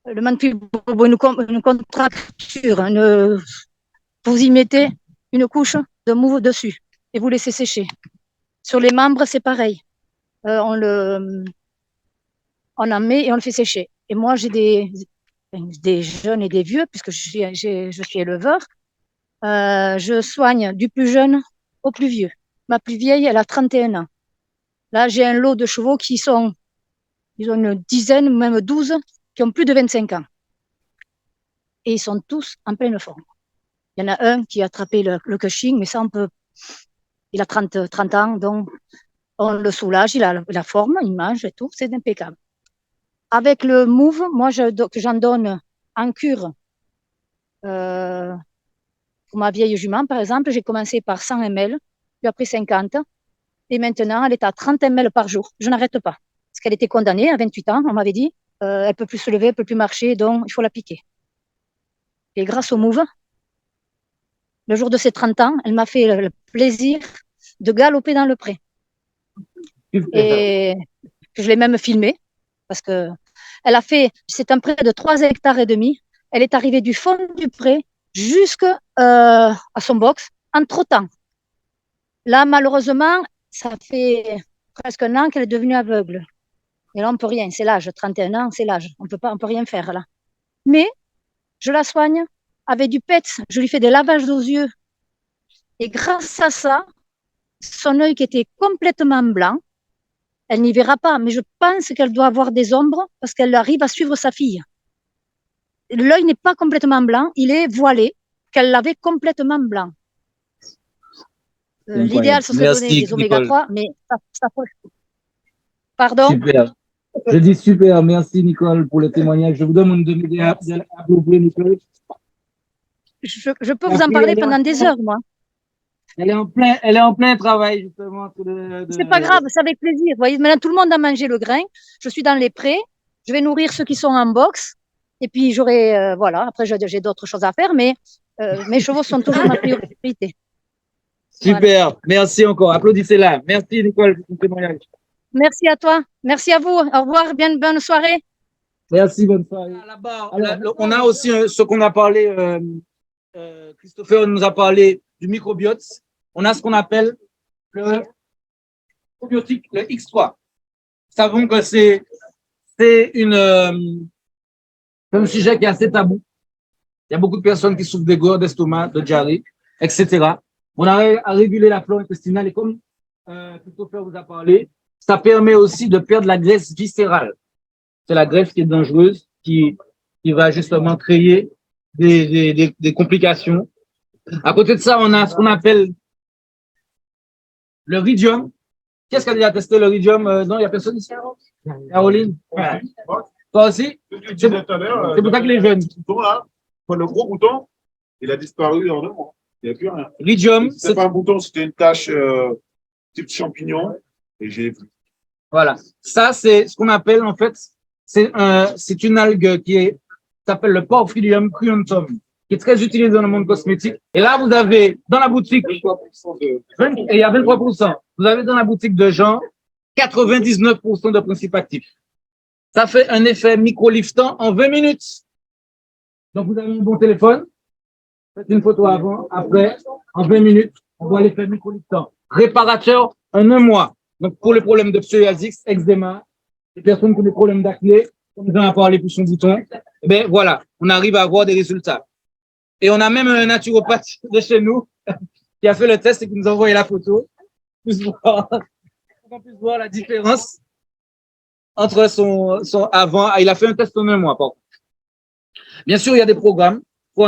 une contracture, vous y mettez une couche de Move dessus et vous laissez sécher. Sur les membres, c'est pareil. On en met et on le fait sécher. Et moi, j'ai des jeunes et des vieux, puisque je suis éleveur. Je soigne du plus jeune au plus vieux. Ma plus vieille, elle a 31 ans. Là, j'ai un lot de chevaux ils ont une dizaine, même 12, qui ont plus de 25 ans. Et ils sont tous en pleine forme. Il y en a un qui a attrapé le Cushing, mais ça, il a 30 ans, donc on le soulage, il a la forme, il mange et tout, c'est impeccable. Avec le Move, moi, que j'en donne en cure, pour ma vieille jument, par exemple, j'ai commencé par 100 ml, puis après 50, et maintenant, elle est à 30 ml par jour. Je n'arrête pas. Parce qu'elle était condamnée à 28 ans, on m'avait dit, elle ne peut plus se lever, elle ne peut plus marcher, donc il faut la piquer. Et grâce au Move, le jour de ses 30 ans, elle m'a fait le plaisir de galoper dans le pré. Et je l'ai même filmé, parce que c'est un pré de 3 hectares et demi. Elle est arrivée du fond du pré jusqu'à son box en trottant. Là, malheureusement, ça fait presque un an qu'elle est devenue aveugle. Et là, on ne peut rien. C'est l'âge. 31 ans, c'est l'âge. On peut rien faire là. Mais je la soigne avec du PETS. Je lui fais des lavages aux yeux. Et grâce à ça, son œil qui était complètement blanc, elle n'y verra pas. Mais je pense qu'elle doit avoir des ombres parce qu'elle arrive à suivre sa fille. L'œil n'est pas complètement blanc. Il est voilé, qu'elle l'avait complètement blanc. L'idéal, ce serait de donner des oméga 3, mais ça peut. Pardon? Super. Je dis super. Merci, Nicole, pour le témoignage. Je vous donne une demi-heure à vous, Nicole. Je peux vous en parler pendant des heures, moi. Elle est en plein travail, justement. C'est pas grave, c'est avec plaisir. Vous voyez, maintenant, tout le monde a mangé le grain. Je suis dans les prés. Je vais nourrir ceux qui sont en box. Et puis, j'aurai, voilà, après, j'ai d'autres choses à faire, mais mes chevaux sont toujours ma priorité. Super. Voilà. Merci encore. Applaudissez-la. Merci, Nicole, pour ton témoignage. Merci à toi. Merci à vous. Au revoir. Bonne soirée. Merci, bonne soirée. Là-bas, on a aussi ce qu'on a parlé, Christopher nous a parlé du microbiote. On a ce qu'on appelle le probiotique, le X3. Nous savons que c'est c'est un sujet qui est assez tabou. Il y a beaucoup de personnes qui souffrent de goût, d'estomac, de diarrhée, etc. On a à réguler la flore intestinale et comme Christopher vous a parlé, ça permet aussi de perdre la graisse viscérale. C'est la graisse qui est dangereuse, qui va justement créer des complications. À côté de ça, on a ce qu'on appelle le rhidium. Qu'est-ce qui a déjà testé le rhidium? Non, il n'y a personne ici. Caroline? Ouais. Toi aussi? C'est pour ça que les jeunes. Là, le gros bouton, il a disparu en 2 mois. Il n'y a plus rien. Rhidium. C'est pas un bouton, c'était une tache type champignon. Et j'ai vu. Voilà. Ça, c'est ce qu'on appelle, en fait, c'est une algue qui s'appelle le Porphyrium cruentum, qui est très utilisé dans le monde cosmétique. Et là, vous avez dans la boutique, et il y a 23%. Vous avez dans la boutique de Jean 99% de principes actifs. Ça fait un effet micro-liftant en 20 minutes. Donc, vous avez un bon téléphone. Faites une photo avant, après, en 20 minutes, on voit l'effet micro-liftant. Réparateur en 1 mois. Donc, pour les problèmes de psoriasis, eczéma, les personnes qui ont des problèmes d'acné, comme on a parlé pour son bouton, ben voilà, on arrive à avoir des résultats. Et on a même un naturopathe de chez nous qui a fait le test et qui nous a envoyé la photo pour qu'on puisse voir la différence entre son avant. Il a fait un test en 1 mois, par contre. Bien sûr, il y a des programmes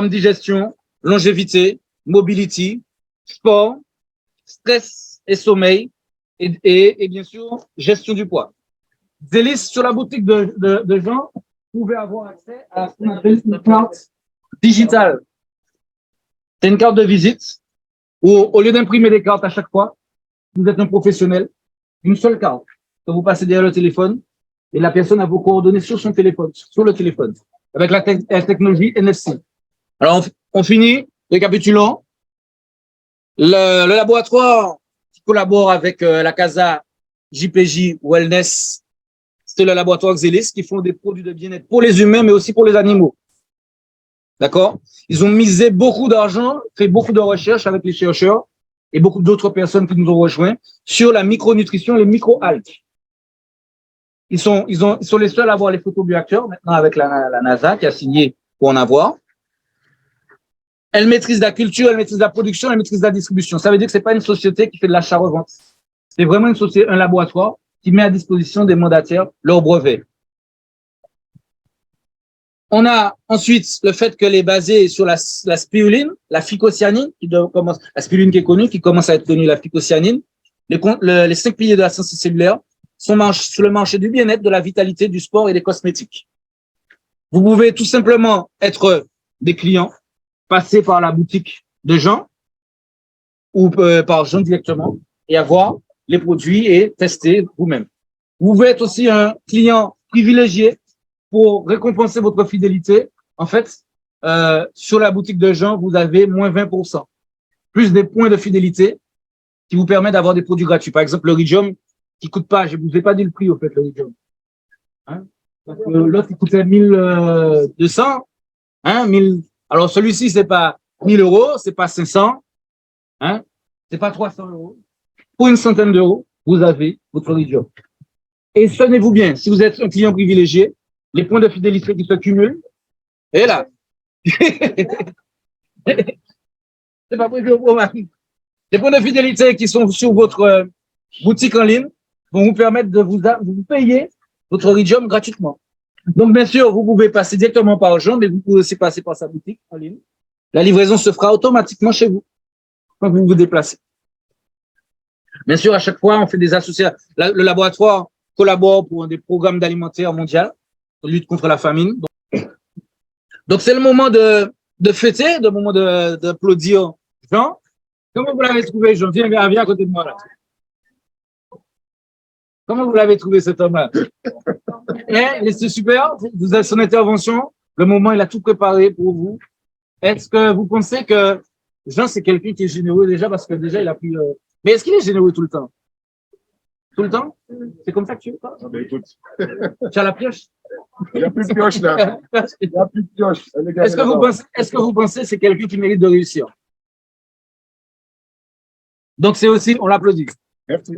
digestion, longévité, mobility, sport, stress et sommeil, et bien sûr, gestion du poids. Zélis, sur la boutique de Jean, vous pouvez avoir accès à ce qu'on appelle une carte digitale. C'est une carte de visite où, au lieu d'imprimer des cartes à chaque fois, vous êtes un professionnel, une seule carte que vous passez derrière le téléphone et la personne a vos coordonnées sur son téléphone, sur le téléphone, avec la technologie NFC. Alors, on finit, récapitulons. Le laboratoire qui collabore avec la CASA JPJ Wellness, c'est le laboratoire Xelis qui font des produits de bien-être pour les humains, mais aussi pour les animaux. D'accord? Ils ont misé beaucoup d'argent, fait beaucoup de recherches avec les chercheurs et beaucoup d'autres personnes qui nous ont rejoints sur la micronutrition, les micro-algues. Ils sont les seuls à avoir les photos bioacteurs, maintenant avec la NASA qui a signé pour en avoir. Elle maîtrise la culture, elle maîtrise la production, elle maîtrise la distribution. Ça veut dire que c'est pas une société qui fait de l'achat-revente. C'est vraiment une société, un laboratoire qui met à disposition des mandataires leurs brevets. On a ensuite le fait qu'elle est basée sur la spiruline, la phycocyanine, la spiruline qui est connue, qui commence à être connue, la phycocyanine. Les 5 piliers de la santé cellulaire sont sur le marché du bien-être, de la vitalité, du sport et des cosmétiques. Vous pouvez tout simplement être des clients, passer par la boutique de Jean ou par Jean directement et avoir les produits et tester vous-même. Vous pouvez être aussi un client privilégié pour récompenser votre fidélité. En fait, sur la boutique de Jean, vous avez moins 20%, plus des points de fidélité qui vous permettent d'avoir des produits gratuits. Par exemple, le rhidium qui coûte pas, je vous ai pas dit le prix au fait, le rhidium. Hein? Parce que l'autre, il coûtait 1200, hein, 1000. Alors, celui-ci, c'est pas 1000 €, c'est pas 500, hein, c'est pas 300 €. Pour une centaine d'euros, vous avez votre rhidium. Et tenez-vous bien, si vous êtes un client privilégié, les points de fidélité qui se cumulent, et là, c'est pas prévu au programme. Les points de fidélité qui sont sur votre boutique en ligne vont vous permettre de vous payer votre rhidium gratuitement. Donc, bien sûr, vous pouvez passer directement par Jean, mais vous pouvez aussi passer par sa boutique en ligne. La livraison se fera automatiquement chez vous quand vous vous déplacez. Bien sûr, à chaque fois, on fait des associations. Le laboratoire collabore pour des programmes d'alimentaire mondial, de lutte contre la famine. Donc, c'est le moment de fêter, le moment d'applaudir Jean. Comment vous l'avez trouvé, Jean? Viens à côté de moi, là. Comment vous l'avez trouvé, cet homme-là? C'est super. Vous avez son intervention. Le moment, il a tout préparé pour vous. Est-ce que vous pensez que Jean, c'est quelqu'un qui est généreux déjà parce que déjà, il a pris... Mais est-ce qu'il est généreux tout le temps? Tout le temps? C'est comme ça que tu veux pas? Ben, écoute. Tu as la pioche? Il n'y a plus de pioche, là. Il n'y a plus de pioche. Est-ce que vous pensez que c'est quelqu'un qui mérite de réussir? Donc, c'est aussi, on l'applaudit. Merci.